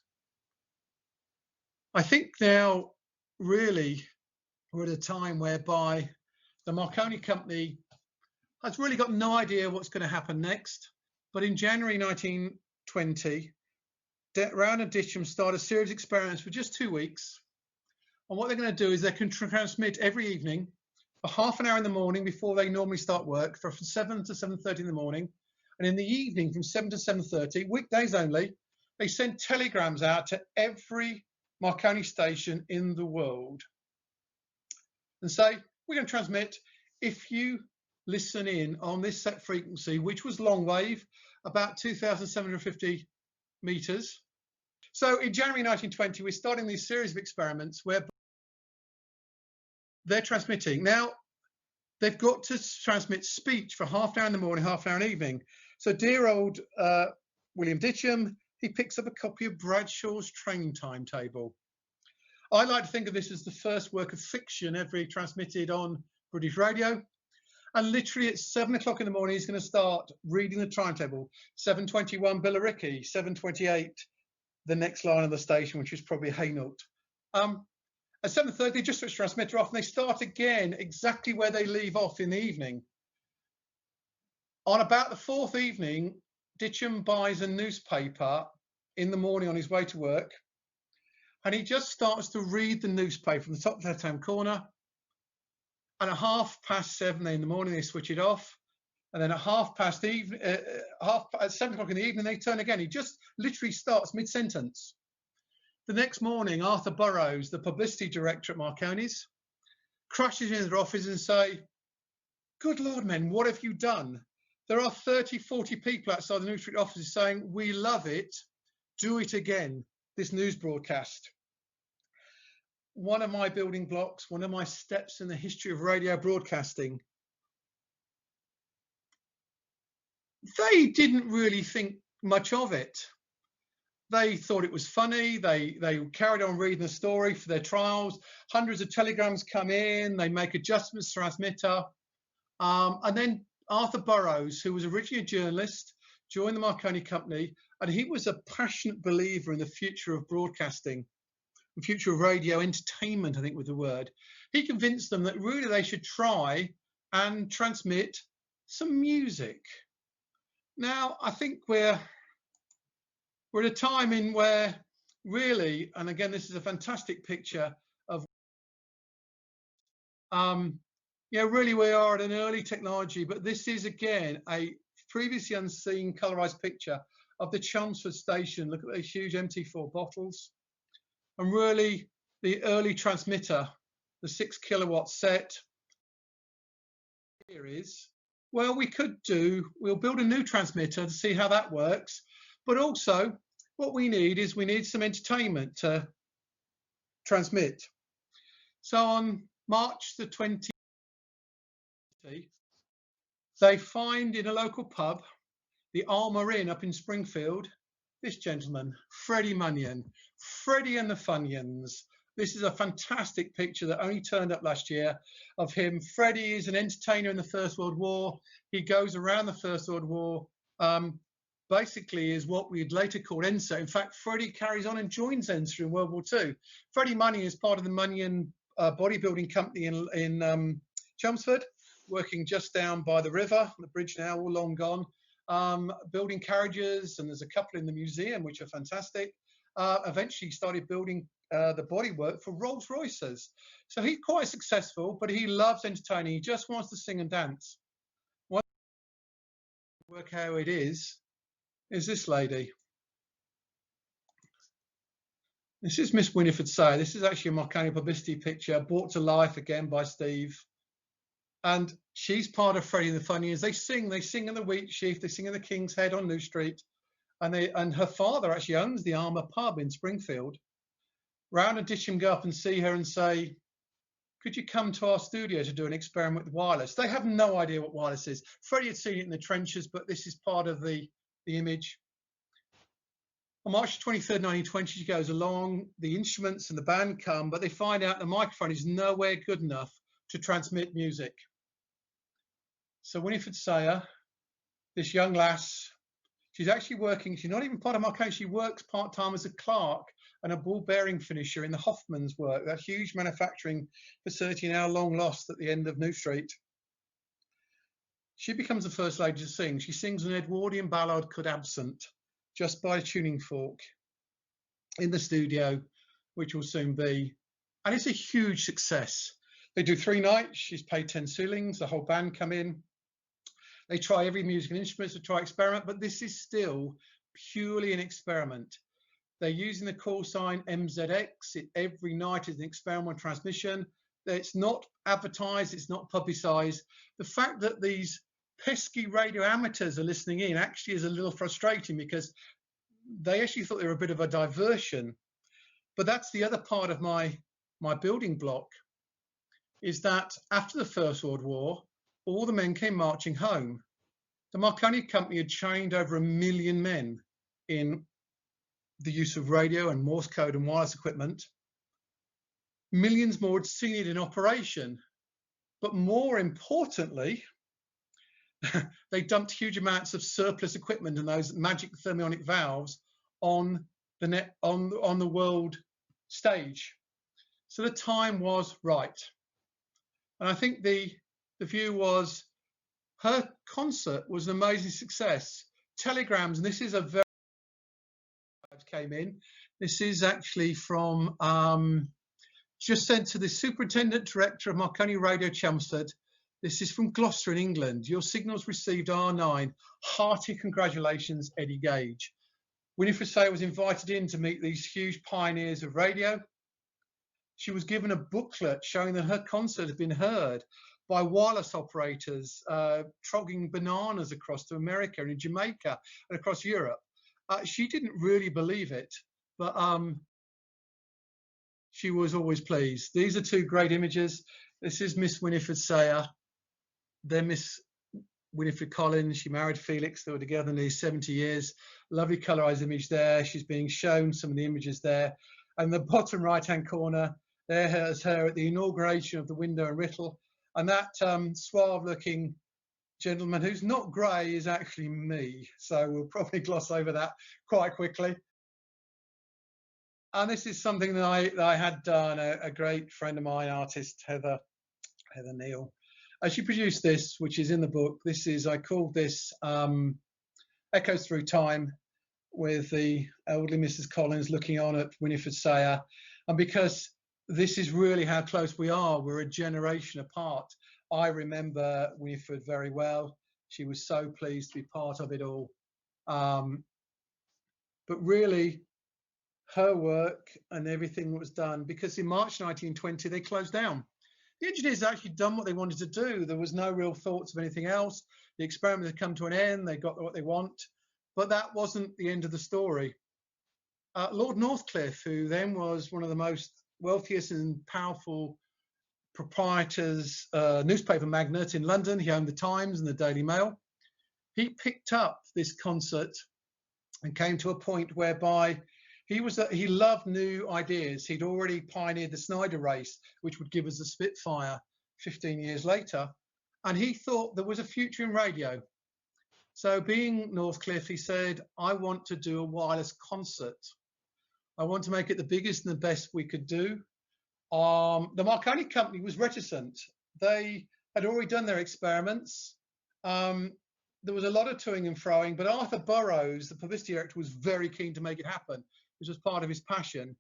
I think now really we're at a time whereby the Marconi company has really got no idea what's going to happen next. But in January 1920, Round and Ditcham start a series of experiments for just 2 weeks. And what they're going to do is they can transmit every evening for half an hour in the morning before they normally start work, from 7 to 7:30 in the morning, and in the evening from 7 to 7:30, weekdays only, they send telegrams out to every Marconi station in the world and say, we're going to transmit if you listen in on this set frequency, which was long wave, about 2,750 meters. So in January 1920, we're starting these series of experiments where they're transmitting. Now, they've got to transmit speech for half an hour in the morning, half an hour in the evening. So dear old William Ditcham, he picks up a copy of Bradshaw's train timetable. I like to think of this as the first work of fiction ever transmitted on British radio. And literally at 7 o'clock in the morning, he's going to start reading the timetable. 7:21 Billericay, 7:28, the next line of the station, which is probably Hainault. At 7:30, they just switch the transmitter off and they start again exactly where they leave off in the evening. On about the fourth evening, Ditcham buys a newspaper in the morning on his way to work, and he just starts to read the newspaper from the top left-hand corner. And at 7:30 in the morning, they switch it off. And then at at 7 o'clock in the evening, they turn again. He just literally starts mid-sentence. The next morning, Arthur Burrows, the publicity director at Marconi's, crashes into their office and say, good Lord, men, what have you done? There are 30, 40 people outside the New Street offices saying, we love it, do it again, this news broadcast. One of my building blocks, one of my steps in the history of radio broadcasting. They didn't really think much of it. They thought it was funny. They carried on reading the story for their trials. Hundreds of telegrams come in. They make adjustments to transmitter. And then Arthur Burrows, who was originally a journalist, joined the Marconi Company, and he was a passionate believer in the future of broadcasting, the future of radio entertainment, I think was the word. He convinced them that really they should try and transmit some music. Now, I think we're at a time in where really, and again, this is a fantastic picture of, really we are at an early technology, but this is again a previously unseen colorized picture of the Chelmsford station. Look at these huge MT4 bottles. And really the early transmitter, the 6 kilowatt set. Here is, well, we'll build a new transmitter to see how that works. But also what we need some entertainment to transmit. So on March the 20th, they find in a local pub, the Alma Inn up in Springfield, this gentleman, Freddie Munyon, Freddie and the Funyuns. This is a fantastic picture that only turned up last year of him. Freddie is an entertainer in the First World War. He goes around the First World War, basically is what we'd later call ENSA. In fact, Freddie carries on and joins ENSA in World War II. Freddie Munyon is part of the Munyon bodybuilding company in Chelmsford, working just down by the river, the bridge now all long gone, building carriages, and there's a couple in the museum which are fantastic. Eventually started building the bodywork for Rolls Royces. So he's quite successful, but he loves entertaining. He just wants to sing and dance. One work how it is this lady. This is Miss Winifred Sayer. This is actually a Marconi publicity picture brought to life again by Steve. And she's part of Freddie and the Funyuns. They sing in the Wheat Sheaf, they sing in the King's Head on New Street. And her father actually owns the Armour pub in Springfield. Round and Ditcham go up and see her and say, could you come to our studio to do an experiment with wireless? They have no idea what wireless is. Freddie had seen it in the trenches, but this is part of the image. On March 23rd, 1920, she goes along, the instruments and the band come, but they find out the microphone is nowhere good enough to transmit music. So Winifred Sayer, this young lass, she's actually working, she's not even part of Marconi, she works part-time as a clerk and a ball bearing finisher in the Hoffman's work, that huge manufacturing facility now long lost at the end of New Street. She becomes the first lady to sing. She sings an Edwardian ballad called Absent, just by a tuning fork in the studio, which will soon be. And it's a huge success. They do 3 nights. She's paid 10 shillings. The whole band come in. They try every musical instrument to try experiment, but this is still purely an experiment. They're using the call sign MZX. Every night is an experimental transmission. It's not advertised. It's not publicized. The fact that these pesky radio amateurs are listening in actually is a little frustrating, because they actually thought they were a bit of a diversion. But that's the other part of my building block, is that after the First World War, all the men came marching home. The Marconi Company had trained over 1 million men in the use of radio and Morse code and wireless equipment. Millions more had seen it in operation. But more importantly, they dumped huge amounts of surplus equipment and those magic thermionic valves on the world stage. So the time was right. And I think the view was her concert was an amazing success. Telegrams, and this is a very came in. This is actually from just sent to the Superintendent Director of Marconi Radio Chelmsford. This is from Gloucester in England. Your signals received R9. Hearty congratulations, Eddie Gage. Winifred Sayer was invited in to meet these huge pioneers of radio. She was given a booklet showing that her concert had been heard by wireless operators trogging bananas across to America and in Jamaica and across Europe. She didn't really believe it, but she was always pleased. These are 2 great images. This is Miss Winifred Sayer. Then Miss Winifred Collins. She married Felix. They were together nearly 70 years. Lovely colorized image there. She's being shown some of the images there. And the bottom right-hand corner, there's her at the inauguration of the window in Writtle. And that suave-looking gentleman who's not grey is actually me. So we'll probably gloss over that quite quickly. And this is something that I had done. A great friend of mine, artist Heather Neal. She produced this, which is in the book. This is, I called this Echoes Through Time, with the elderly Mrs. Collins looking on at Winifred Sayer. And because this is really how close we are, we're a generation apart. I remember Winifred very well. She was so pleased to be part of it all. But really, her work and everything that was done, because in March 1920, they closed down. The engineers had actually done what they wanted to do. There was no real thoughts of anything else. The experiment had come to an end. They got what they want. But that wasn't the end of the story. Lord Northcliffe, who then was one of the most wealthiest and powerful proprietors, newspaper magnate in London, he owned the Times and the Daily Mail. He picked up this concert and came to a point whereby he loved new ideas. He'd already pioneered the Snyder race, which would give us the Spitfire 15 years later. And he thought there was a future in radio. So being Northcliffe, he said, I want to do a wireless concert. I want to make it the biggest and the best we could do. The Marconi Company was reticent. They had already done their experiments. There was a lot of toing and froing, but Arthur Burrows, the publicity director, was very keen to make it happen. This was part of his passion.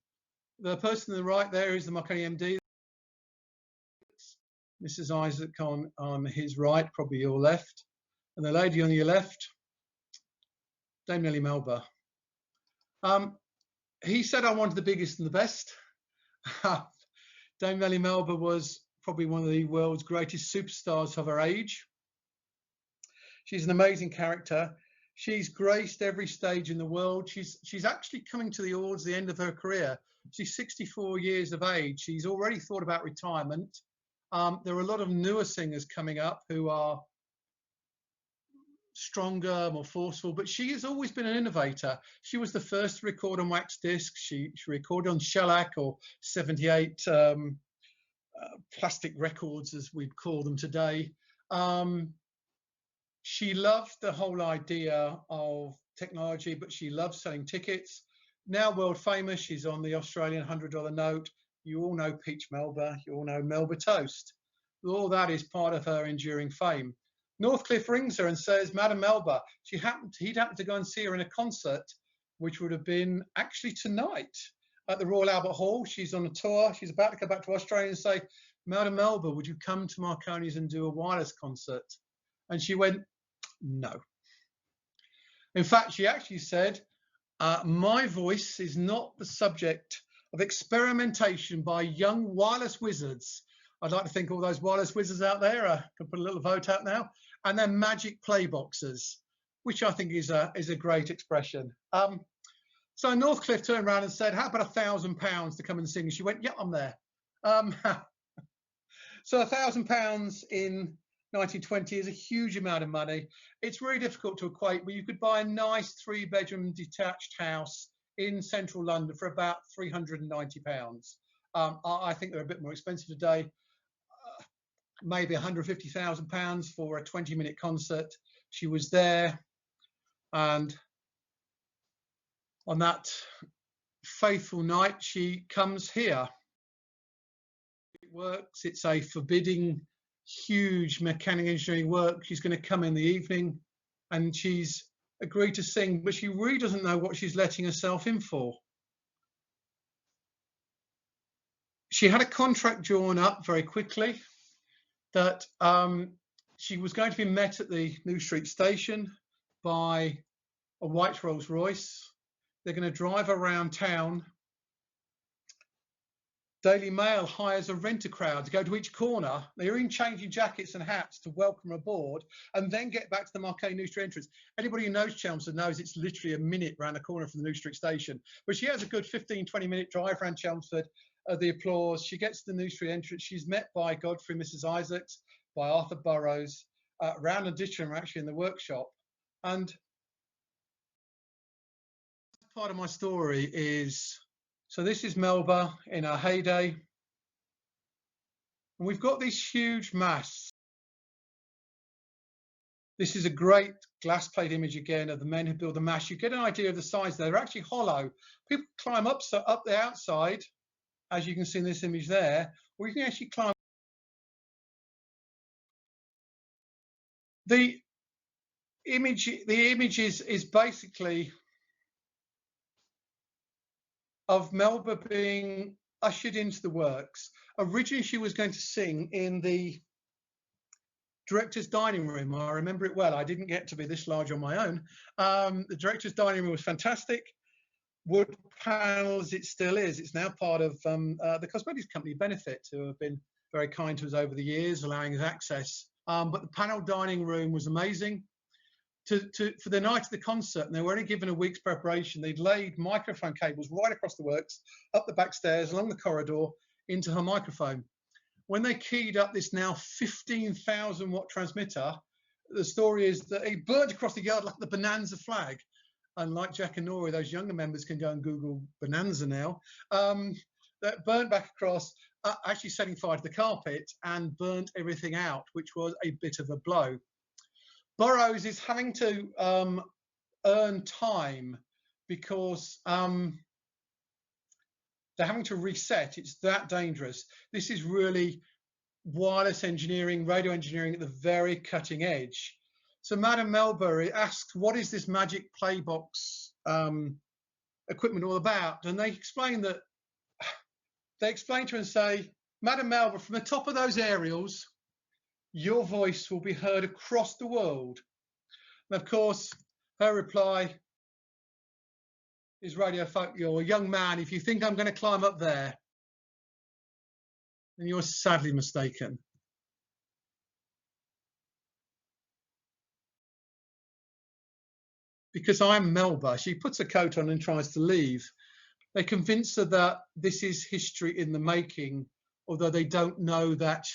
The person on the right there is the Marconi MD. Mrs. Isaac on his right, probably your left. And the lady on your left, Dame Nellie Melba. He said, I wanted the biggest and the best. Dame Nellie Melba was probably one of the world's greatest superstars of her age. She's an amazing character. She's graced every stage in the world. She's actually coming towards the end of her career. She's 64 years of age. She's already thought about retirement. There are a lot of newer singers coming up who are stronger, more forceful, but she has always been an innovator. She was the first to record on wax disc. She recorded on shellac or 78 plastic records, as we'd call them today. She loved the whole idea of technology, but she loved selling tickets. Now world famous, she's on the Australian $100 note. You all know Peach Melba. You all know Melba Toast. All that is part of her enduring fame. Northcliffe rings her and says, Madam Melba, he'd happened to go and see her in a concert, which would have been actually tonight at the Royal Albert Hall. She's on a tour. She's about to go back to Australia and say, Melba, would you come to Marconi's and do a wireless concert? And she went, no. In fact, she actually said, my voice is not the subject of experimentation by young wireless wizards. I'd like to think all those wireless wizards out there can put a little vote out now, and they're magic play boxes, which I think is a great expression. So Northcliffe turned around and said, how about £1,000 to come and sing? She went, yeah, I'm there. So £1,000 in 1920 is a huge amount of money. It's really difficult to equate, but you could buy a nice 3-bedroom detached house in central London for about £390. I think they're a bit more expensive today. Maybe £150,000 for a 20-minute concert. She was there, and on that faithful night, she comes here. It works. It's a forbidding, huge mechanical engineering work. She's going to come in the evening, and she's agreed to sing, but she really doesn't know what she's letting herself in for. She had a contract drawn up very quickly that she was going to be met at the New Street station by a white Rolls Royce. They're going to drive around town. Daily Mail hires a rent-a-crowd to go to each corner. They're in changing jackets and hats to welcome her aboard, and then get back to the Marconi New Street entrance. Anybody who knows Chelmsford knows it's literally a minute round the corner from the New Street station. But she has a good 15-20 minute drive around Chelmsford. The applause. She gets to the New Street entrance. She's met by Godfrey and Mrs. Isaacs, by Arthur Burrows. Round and Ditcham are actually in the workshop. And part of my story is, so this is Melba in her heyday. And we've got these huge masts. This is a great glass plate image again of the men who build the mast. You get an idea of the size. They're actually hollow. People climb up the outside, as you can see in this image there, or you can actually climb. The image is basically of Melba being ushered into the works. Originally, she was going to sing in the director's dining room. I remember it well. I didn't get to be this large on my own. The director's dining room was fantastic. Wood panels, it still is. It's now part of the cosmetics company Benefit, who have been very kind to us over the years, allowing us access. But the panel dining room was amazing. For the night of the concert, and they were only given a week's preparation, they'd laid microphone cables right across the works, up the back stairs, along the corridor, into her microphone. When they keyed up this now 15,000 watt transmitter, the story is that it burnt across the yard like the Bonanza flag. And like Jack and Nori, those younger members can go and Google Bonanza now. That burnt back across, actually setting fire to the carpet and burnt everything out, which was a bit of a blow. Burrows is having to earn time because they're having to reset. It's that dangerous. This is really wireless engineering, radio engineering at the very cutting edge. So Madame Melba asks, what is this magic playbox equipment all about? And they explain to her and say, Madame Melba, from the top of those aerials, your voice will be heard across the world. And of course, her reply is, radio folk, you're a young man. If you think I'm going to climb up there, then you're sadly mistaken. Because I'm Melba. She puts a coat on and tries to leave. They convince her that this is history in the making, although they don't know that.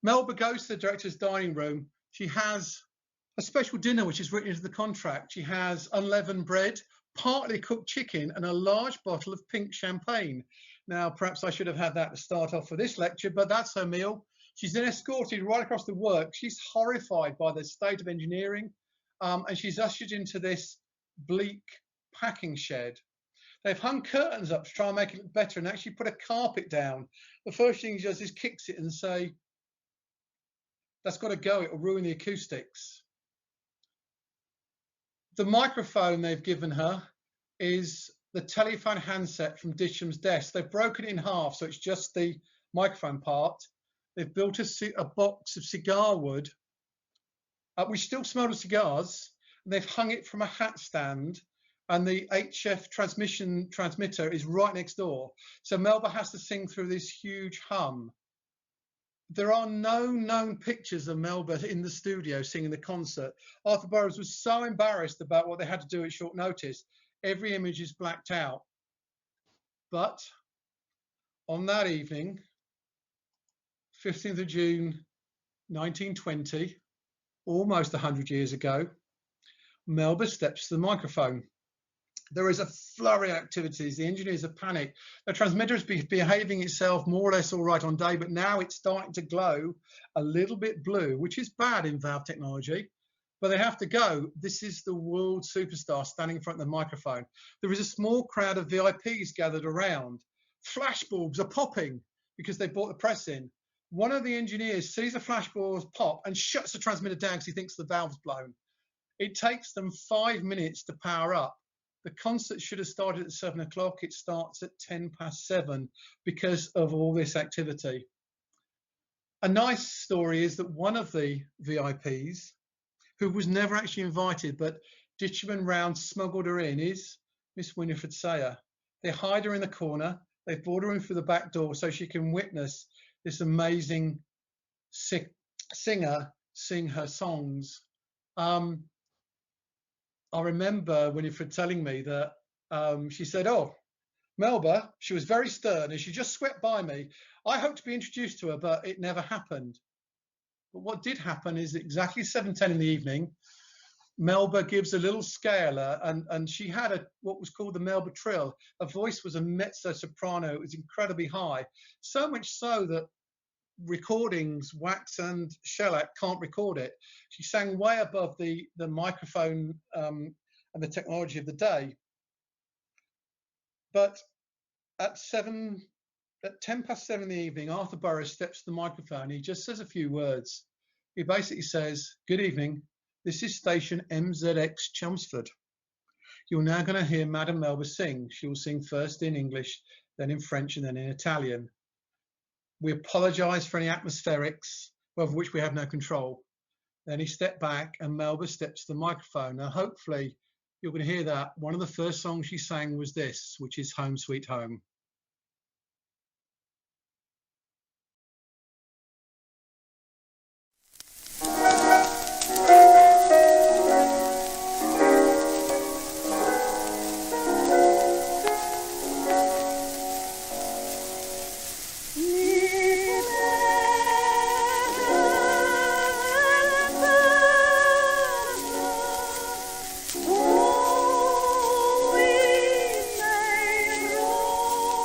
Melba goes to the director's dining room. She has a special dinner, which is written into the contract. She has unleavened bread, partly cooked chicken, and a large bottle of pink champagne. Now, perhaps I should have had that to start off for this lecture, but that's her meal. She's then escorted right across the work. She's horrified by the state of engineering, and she's ushered into this bleak packing shed. They've hung curtains up to try and make it look better and actually put a carpet down. The first thing she does is kicks it and say, that's got to go, it will ruin the acoustics. The microphone they've given her is the telephone handset from Ditcham's desk. They've broken it in half, so it's just the microphone part. They've built a box of cigar wood, which still smelled of cigars. And they've hung it from a hat stand, and the HF transmitter is right next door. So Melba has to sing through this huge hum. There are no known pictures of Melba in the studio singing the concert. Arthur Burroughs was so embarrassed about what they had to do at short notice. Every image is blacked out. But on that evening, 15th of June, 1920, almost 100 years ago, Melba steps to the microphone. There is a flurry of activities. The engineers are panicked. The transmitter is behaving itself more or less all right on day, but now it's starting to glow a little bit blue, which is bad in valve technology, but they have to go. This is the world superstar standing in front of the microphone. There is a small crowd of VIPs gathered around. Flashbulbs are popping because they brought the press in. One of the engineers sees a flashbulb pop and shuts the transmitter down because he thinks the valve's blown. It takes them 5 minutes to power up. The concert should have started at 7 o'clock. It starts at 7:10 because of all this activity. A nice story is that one of the VIPs, who was never actually invited, but Ditchman Round smuggled her in, is Miss Winifred Sayer. They hide her in the corner. They brought her in through the back door so she can witness this amazing singer sing her songs. I remember Winifred telling me that she said, "Oh, Melba, she was very stern and she just swept by me. I hoped to be introduced to her, but it never happened." But what did happen is exactly 7:10 in the evening, Melba gives a little scaler, and she had what was called the Melba trill. Her voice was a mezzo soprano. It was incredibly high, so much so that recordings, Wax and Shellac, can't record it. She sang way above the microphone and the technology of the day. But at 7:10 in the evening, Arthur Burroughs steps to the microphone. He just says a few words. He basically says, "Good evening. This is station MZX Chelmsford. You're now going to hear Madame Melba sing. She will sing first in English, then in French, and then in Italian. We apologize for any atmospherics, over which we have no control." Then he stepped back and Melba steps to the microphone. Now, hopefully, you're going to hear that one of the first songs she sang was this, which is Home Sweet Home. Oh, we may roam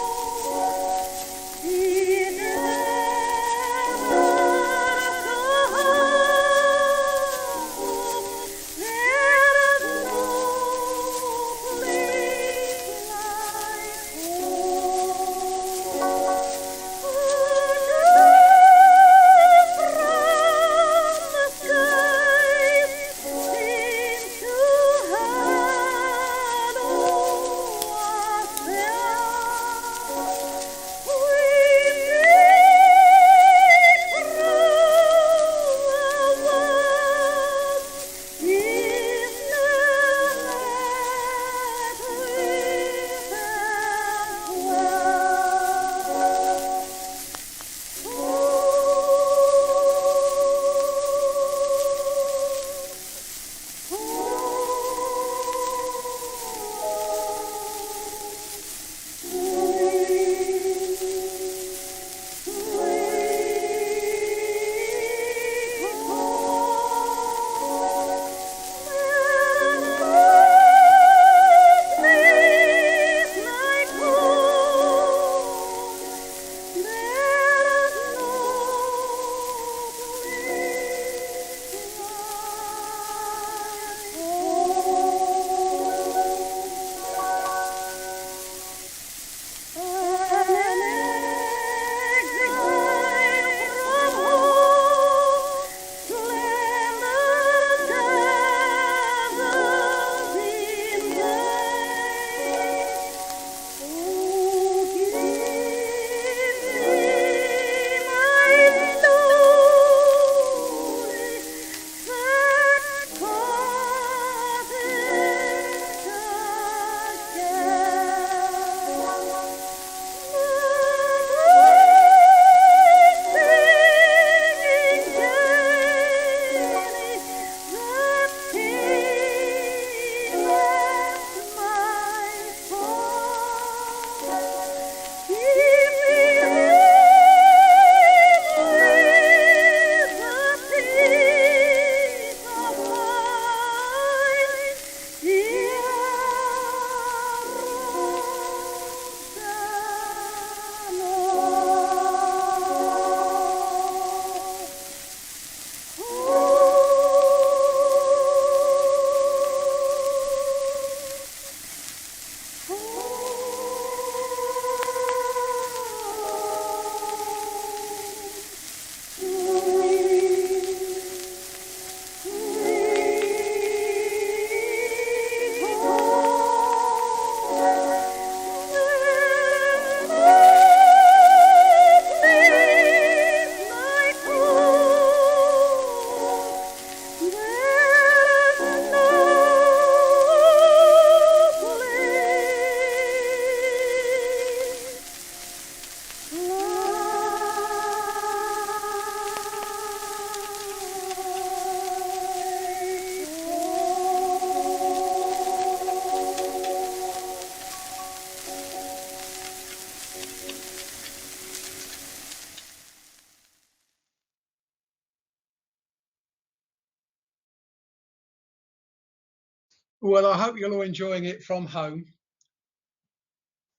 Well, I hope you're all enjoying it from home.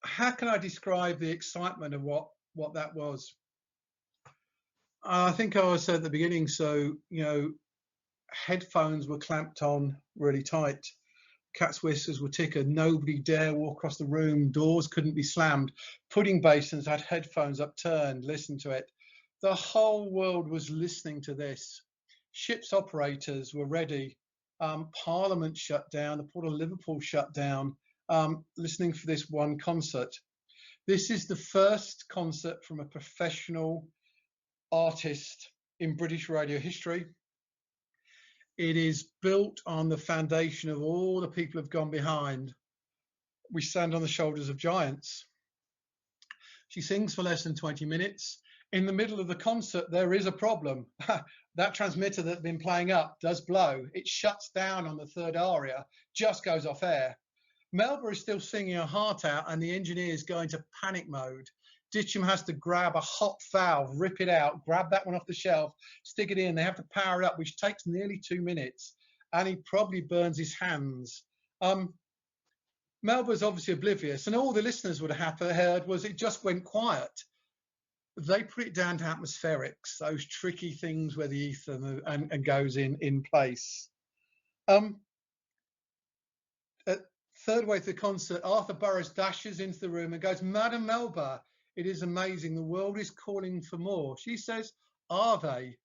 How can I describe the excitement of what that was? I think I was at the beginning, so, headphones were clamped on really tight. Cat's whiskers were tickered. Nobody dare walk across the room. Doors couldn't be slammed. Pudding basins had headphones upturned. Listen to it. The whole world was listening to this. Ships operators were ready. Parliament shut down. The Port of Liverpool shut down. Listening for this one concert. This is the first concert from a professional artist in British radio history. It is built on the foundation of all the people who have gone behind. We stand on the shoulders of giants. She sings for less than 20 minutes. In the middle of the concert, there is a problem. That transmitter that's been playing up does blow. It shuts down on the third aria, just goes off air. Melba is still singing her heart out, and the engineers go into panic mode. Ditcham has to grab a hot valve, rip it out, grab that one off the shelf, stick it in. They have to power it up, which takes nearly 2 minutes, and he probably burns his hands. Melba's obviously oblivious, and all the listeners would have heard was it just went quiet. They put it down to atmospherics, those tricky things where the ether and goes in place. At third way through the concert, Arthur Burroughs dashes into the room and goes, "Madam Melba, it is amazing. The world is calling for more." She says, "Are they?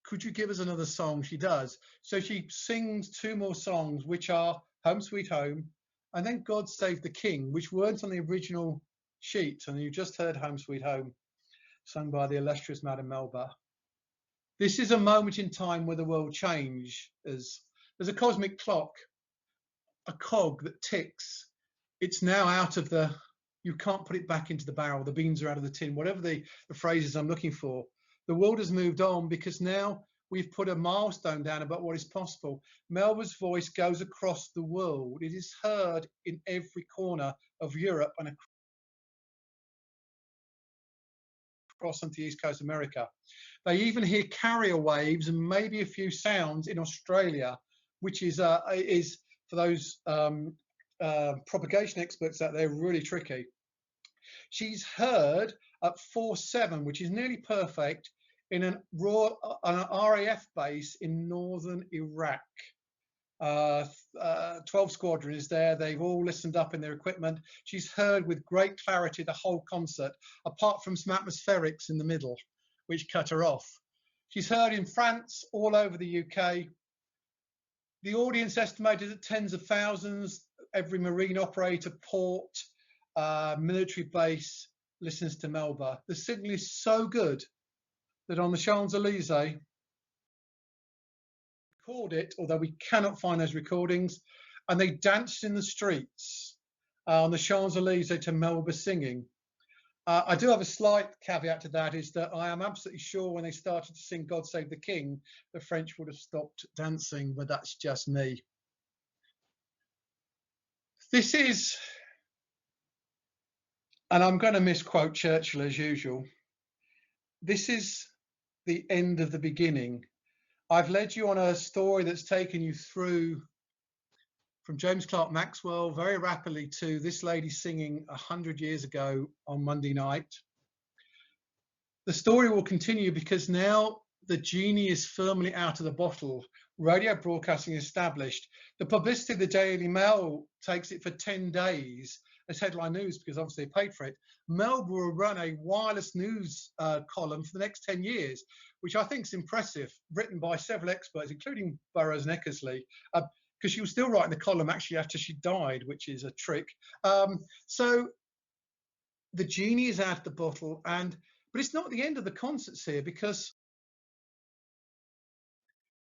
Could you give us another song?" She does. So she sings 2 more songs, which are Home Sweet Home and then God Save the King, which weren't on the original sheet. And you just heard Home Sweet Home, sung by the illustrious Madam Melba. This is a moment in time where the world changes. There's a cosmic clock, a cog that ticks. It's now out of the, you can't put it back into the barrel. The beans are out of the tin, whatever the phrases I'm looking for. The world has moved on because now we've put a milestone down about what is possible. Melba's voice goes across the world. It is heard in every corner of Europe and across onto the east coast of America. They even hear carrier waves and maybe a few sounds in Australia, which is for those propagation experts out there, really tricky. She's heard at 4-7, which is nearly perfect, in an RAF base in northern Iraq. 12 Squadron is there. They've all listened up in their equipment. She's heard with great clarity the whole concert, apart from some atmospherics in the middle, which cut her off. She's heard in France, all over the UK. The audience estimated at tens of thousands. Every marine operator, port, military base listens to Melba. The signal is so good that on the Champs-Elysees, record it, although we cannot find those recordings, and they danced in the streets on the Champs-Elysees to Melba singing. I do have a slight caveat to that, is that I am absolutely sure when they started to sing God Save the King, the French would have stopped dancing, but that's just me. This is, and I'm going to misquote Churchill as usual, this is the end of the beginning. I've led you on a story that's taken you through from James Clerk Maxwell very rapidly to this lady singing 100 years ago on Monday night. The story will continue because now the genie is firmly out of the bottle. Radio broadcasting is established. The publicity of the Daily Mail takes it for 10 days as headline news because obviously they paid for it. Melba will run a wireless news column for the next 10 years, which I think is impressive, written by several experts, including Burroughs and Eckersley, because she was still writing the column actually after she died, which is a trick. So the genie is out of the bottle, but it's not the end of the concerts here, because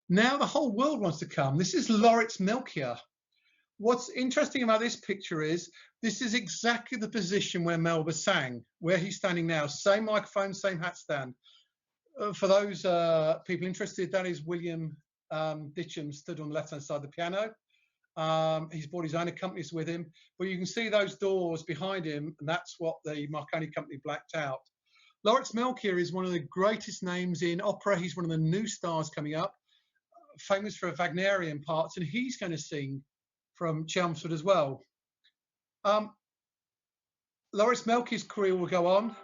now the whole world wants to come. This is Lauritz Melchior. What's interesting about this picture is this is exactly the position where Melba sang, where he's standing now. Same microphone, same hat stand. For those people interested, that is William Ditcham stood on the left-hand side of the piano. He's brought his own accompanist with him, but you can see those doors behind him, and that's what the Marconi company blacked out. Lauritz Melchior is one of the greatest names in opera. He's one of the new stars coming up, famous for Wagnerian parts, and he's going to sing from Chelmsford as well. Lawrence Melky's career will go on.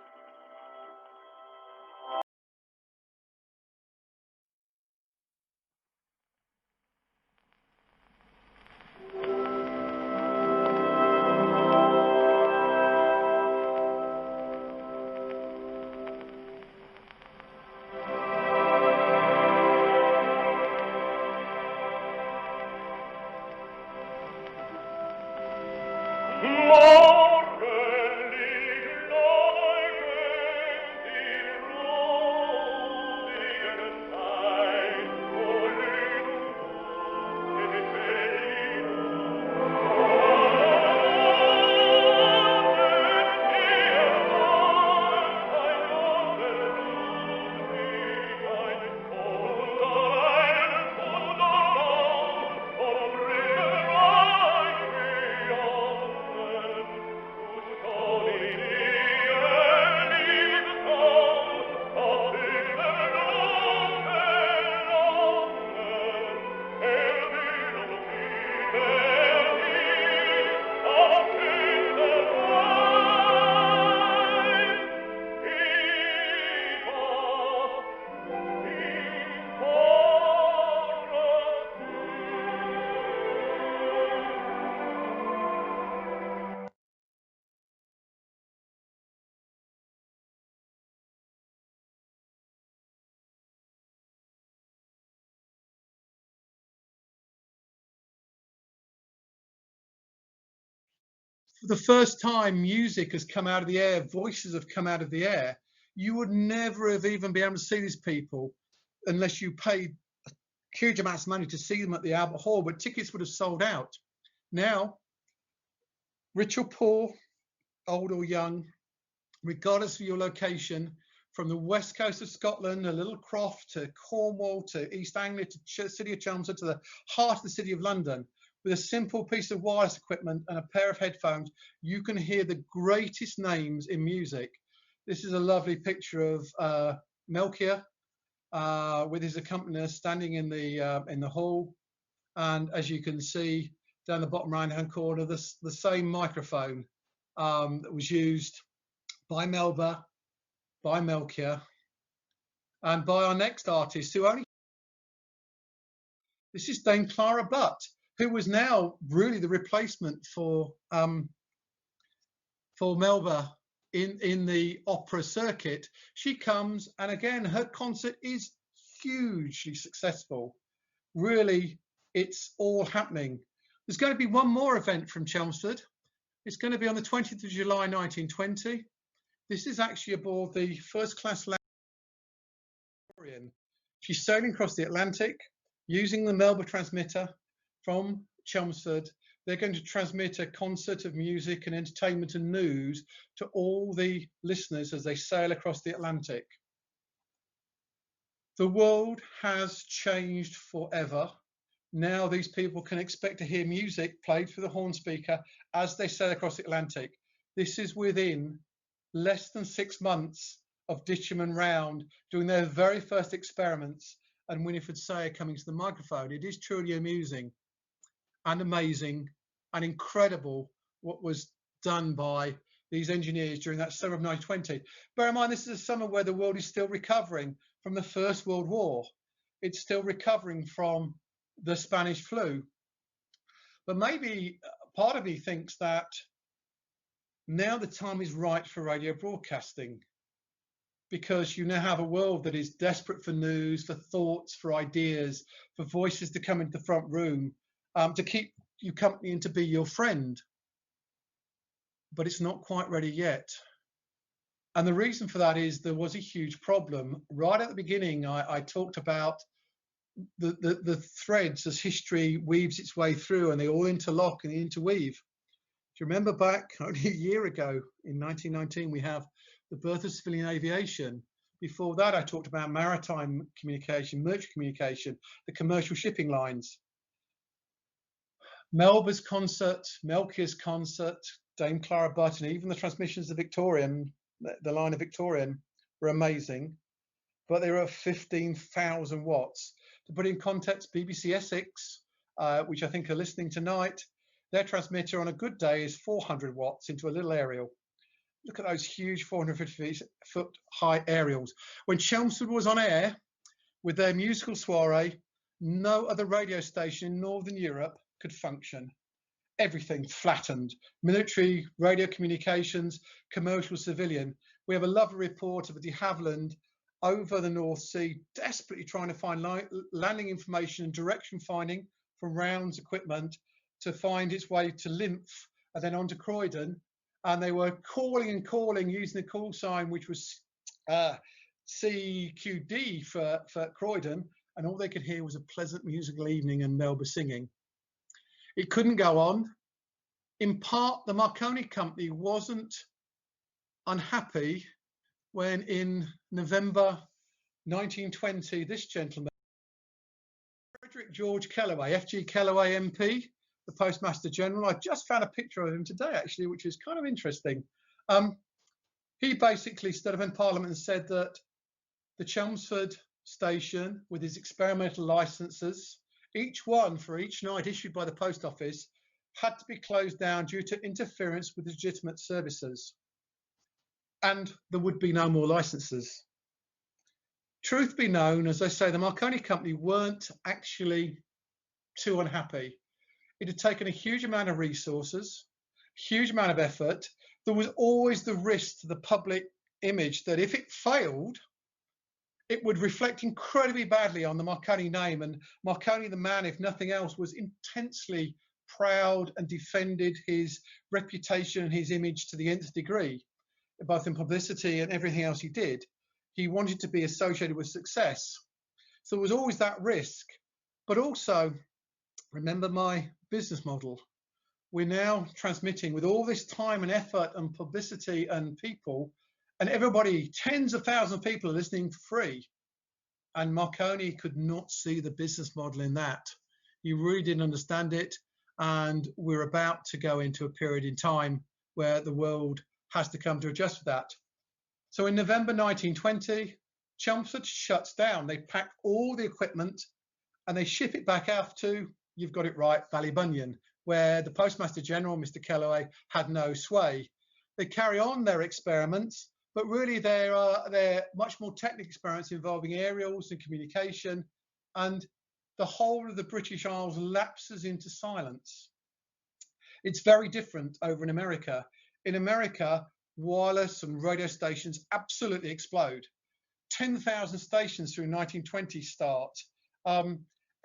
For the first time, music has come out of the air, voices have come out of the air. You would never have even been able to see these people unless you paid huge amounts of money to see them at the Albert Hall, but tickets would have sold out. Now, rich or poor, old or young, regardless of your location, from the west coast of Scotland, a little croft, to Cornwall, to East Anglia, to City of Chelmsford, to the heart of the City of London, with a simple piece of wireless equipment and a pair of headphones, you can hear the greatest names in music. This is a lovely picture of Melchior with his accompanier standing in the hall, and as you can see down the bottom right-hand corner, the same microphone that was used by Melba, by Melchior, and by our next artist, who only... This is Dame Clara Butt, who was now really the replacement for Melba in the opera circuit. She comes, and again, her concert is hugely successful. Really, it's all happening. There's going to be one more event from Chelmsford. It's going to be on the 20th of July 1920. This is actually aboard the first-class Victorian. She's sailing across the Atlantic using the Melba transmitter from Chelmsford. They're going to transmit a concert of music and entertainment and news to all the listeners as they sail across the Atlantic. The world has changed forever. Now these people can expect to hear music played through the horn speaker as they sail across the Atlantic. This is within less than 6 months of Ditcham and Round doing their very first experiments and Winifred Sayer coming to the microphone. It is truly amusing and amazing and incredible what was done by these engineers during that summer of 1920. Bear in mind, this is a summer where the world is still recovering from the First World War. It's still recovering from the Spanish flu. But maybe part of me thinks that now the time is right for radio broadcasting, because you now have a world that is desperate for news, for thoughts, for ideas, for voices to come into the front room, to keep you company and to be your friend. But it's not quite ready yet. And the reason for that is there was a huge problem. Right at the beginning, I talked about the threads as history weaves its way through, and they all interlock and interweave. Do you remember back only a year ago in 1919, we have the birth of civilian aviation. Before that, I talked about maritime communication, merchant communication, the commercial shipping lines. Melba's concert, Melchior's concert, Dame Clara Butt, and even the transmissions of Victorian, the line of Victorian, were amazing. But they were 15,000 watts. To put in context, BBC Essex, which I think are listening tonight, Their transmitter on a good day is 400 watts into a little aerial. Look at those huge 450-foot high aerials. When Chelmsford was on air with their musical soiree, no other radio station in Northern Europe could function. Everything flattened. Military, radio communications, commercial, civilian. We have a lovely report of de Havilland over the North Sea, desperately trying to find landing information and direction finding from Round's equipment to find its way to Lymph and then on to Croydon. And they were calling and calling using the call sign, which was CQD for Croydon, and all they could hear was a pleasant musical evening and Melba singing. It couldn't go on. In part, the Marconi company wasn't unhappy when in November 1920, this gentleman, Frederick George Kellaway, FG Kellaway MP, the Postmaster General, I just found a picture of him today actually, which is kind of interesting. He basically stood up in Parliament and said that the Chelmsford station with his experimental licenses, each one for each night issued by the Post Office, had to be closed down due to interference with legitimate services. And there would be no more licenses. Truth be known, as I say, the Marconi company weren't actually too unhappy. It had taken a huge amount of resources, huge amount of effort. There was always the risk to the public image that if it failed, it would reflect incredibly badly on the Marconi name. And Marconi, the man, if nothing else, was intensely proud and defended his reputation and his image to the nth degree, both in publicity and everything else he did. He wanted to be associated with success. So there was always that risk. But also, remember my business model. We're now transmitting with all this time and effort and publicity and people, and everybody, tens of thousands of people are listening for free. And Marconi could not see the business model in that. He really didn't understand it. And we're about to go into a period in time where the world has to come to adjust for that. So in November 1920, Chelmsford shuts down. They pack all the equipment and they ship it back out to, you've got it right, Ballybunion, where the Postmaster General, Mr. Kellaway, had no sway. They carry on their experiments, but really they're much more technical experiments involving aerials and communication, and the whole of the British Isles lapses into silence. It's very different over in America. In America, wireless and radio stations absolutely explode. 10,000 stations through 1920 start.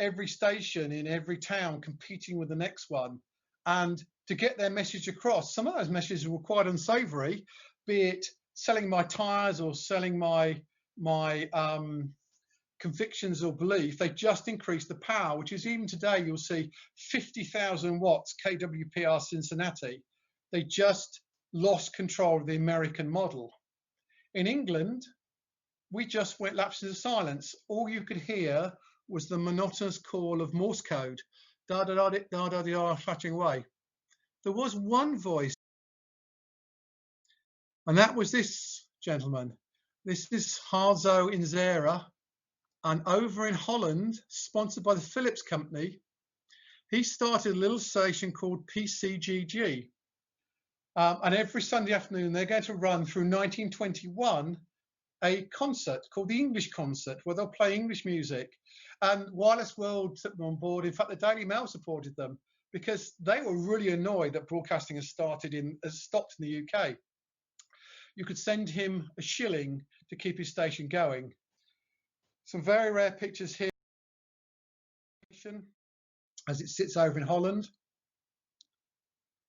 Every station in every town competing with the next one. And to get their message across, some of those messages were quite unsavory, be it selling my tires or selling my convictions or belief. They just increased the power, which is even today, you'll see 50,000 watts, KWPR Cincinnati. They just lost control of the American model. In England, we just went lapsed into silence. All you could hear was the monotonous call of Morse code, da da da da da da, flashing away. There was one voice, and that was this gentleman. This is Harzo Inzera, and over in Holland, sponsored by the Philips company, he started a little station called PCGG. And every Sunday afternoon, they're going to run through 1921 a concert called the English Concert, where they'll play English music. And Wireless World took them on board. In fact, the Daily Mail supported them because they were really annoyed that broadcasting has stopped in the UK. You could send him a shilling to keep his station going. Some very rare pictures here as it sits over in Holland.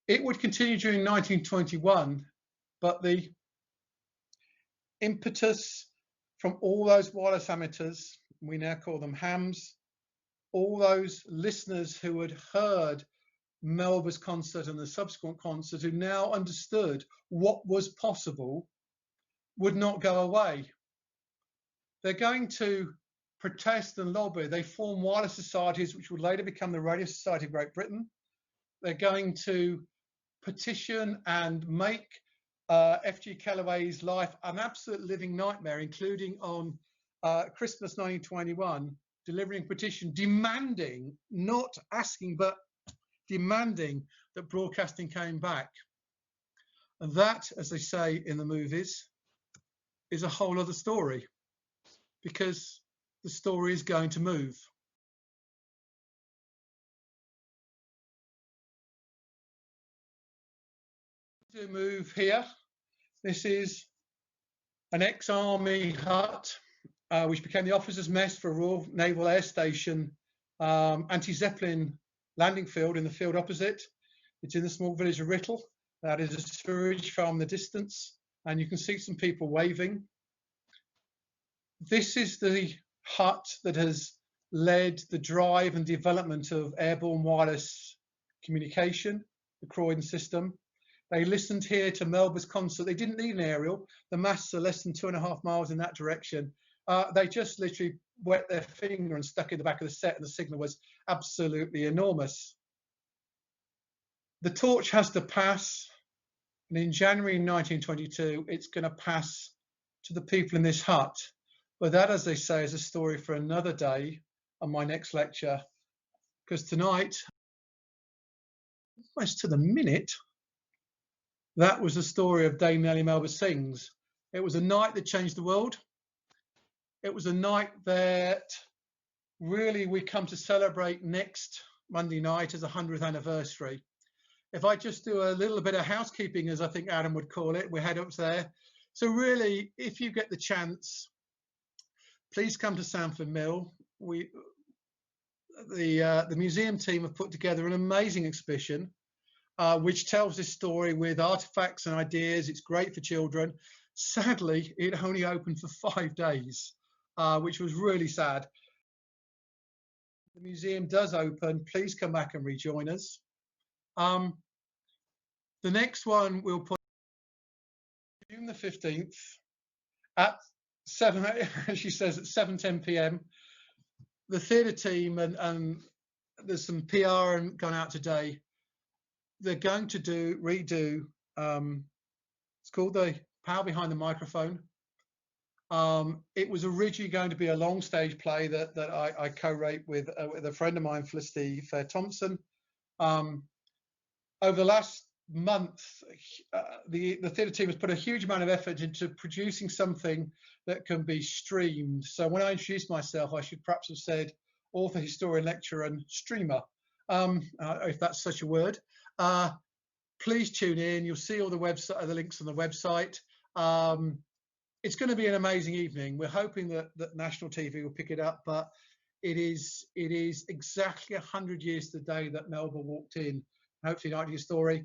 It would continue during 1921, but the impetus from all those wireless amateurs, we now call them hams, all those listeners who had heard Melba's concert and the subsequent concert, who now understood what was possible, would not go away. They're going to protest and lobby. They form wireless societies, which would later become the Radio Society of Great Britain. They're going to petition and make FG Kellaway's life an absolute living nightmare, including on Christmas 1921, delivering a petition demanding, not asking, but demanding that broadcasting came back. And that, as they say in the movies, is a whole other story, because the story is going to move. To move here, this is an ex-army hut, which became the officers' mess for a Royal Naval Air Station anti-Zeppelin landing field in the field opposite. It's in the small village of Writtle. That is a sewage farm in the distance, and you can see some people waving. This is the hut that has led the drive and development of airborne wireless communication, the Croydon system. They listened here to Melba's concert. They didn't need an aerial. The masts are less than 2.5 miles in that direction. They just literally wet their finger and stuck in the back of the set, and the signal was absolutely enormous. The torch has to pass, and in January 1922, it's going to pass to the people in this hut. But that, as they say, is a story for another day on my next lecture, because tonight, almost to the minute, that was the story of Dame Nellie Melba Sings. It was a night that changed the world. It was a night that really we come to celebrate next Monday night as a 100th anniversary. If I just do a little bit of housekeeping, as I think Adam would call it, we head up there. So really, if you get the chance, please come to Sandford Mill. The museum team have put together an amazing exhibition which tells this story with artifacts and ideas. It's great for children. Sadly, it only opened for 5 days, which was really sad. The museum does open. Please come back and rejoin us. The next one we'll put June the 15th at 7, she says, at 7:10 p.m. The theatre team, and there's some PR and gone out today, they're going to redo, it's called The Power Behind the Microphone. It was originally going to be a long stage play that I co-wrote with a friend of mine, Felicity Fair Thompson. Over the last month, the theatre team has put a huge amount of effort into producing something that can be streamed. So when I introduced myself, I should perhaps have said author, historian, lecturer, and streamer, if that's such a word. Please tune in. You'll see all the links on the website. It's going to be an amazing evening. We're hoping that national TV will pick it up, but it is exactly 100 years to the day that Melba walked in. Hopefully, not your story.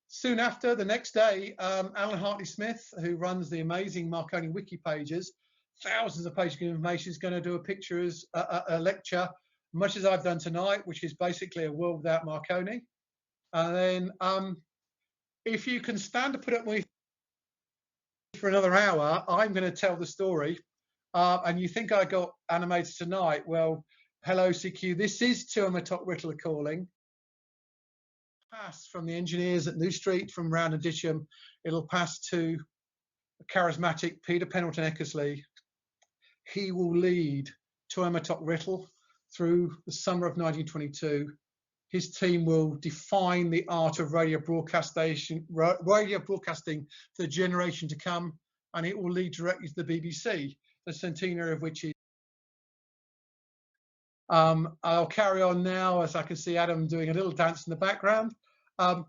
Soon after, the next day, Alan Hartley-Smith, who runs the amazing Marconi wiki pages, thousands of pages of information, is going to do a pictures, a lecture, much as I've done tonight, which is basically a world without Marconi. And then, if you can stand to put up with me for another hour, I'm going to tell the story. And you think I got animated tonight? Well, hello CQ. This is Tuamatok Writtle calling. Pass from the engineers at New Street, from Round and Ditcham. It'll pass to the charismatic Peter Pendleton Eckersley. He will lead Tuamatok Writtle through the summer of 1922. His team will define the art of radio broadcasting for the generation to come, and it will lead directly to the BBC, the centenary of which is. I'll carry on now, as I can see Adam doing a little dance in the background. By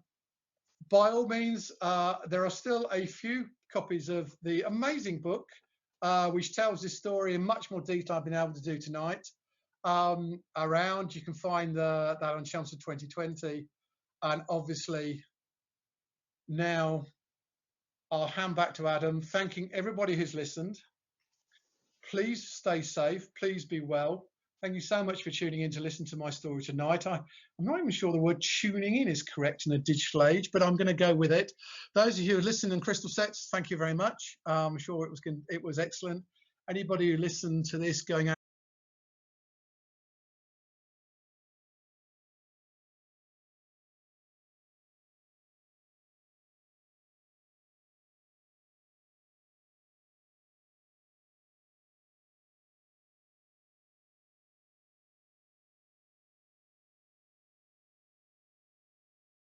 all means, there are still a few copies of the amazing book, which tells this story in much more detail I've been able to do tonight. Around, you can find that on Chelmsford 2020, and obviously now I'll hand back to Adam, thanking everybody who's listened. Please stay safe, please be well. Thank you so much for tuning in to listen to my story tonight. I'm not even sure the word tuning in is correct in a digital age, but I'm going to go with it. Those of you who listened in crystal sets, thank you very much. I'm sure it was excellent. Anybody who listened to this going out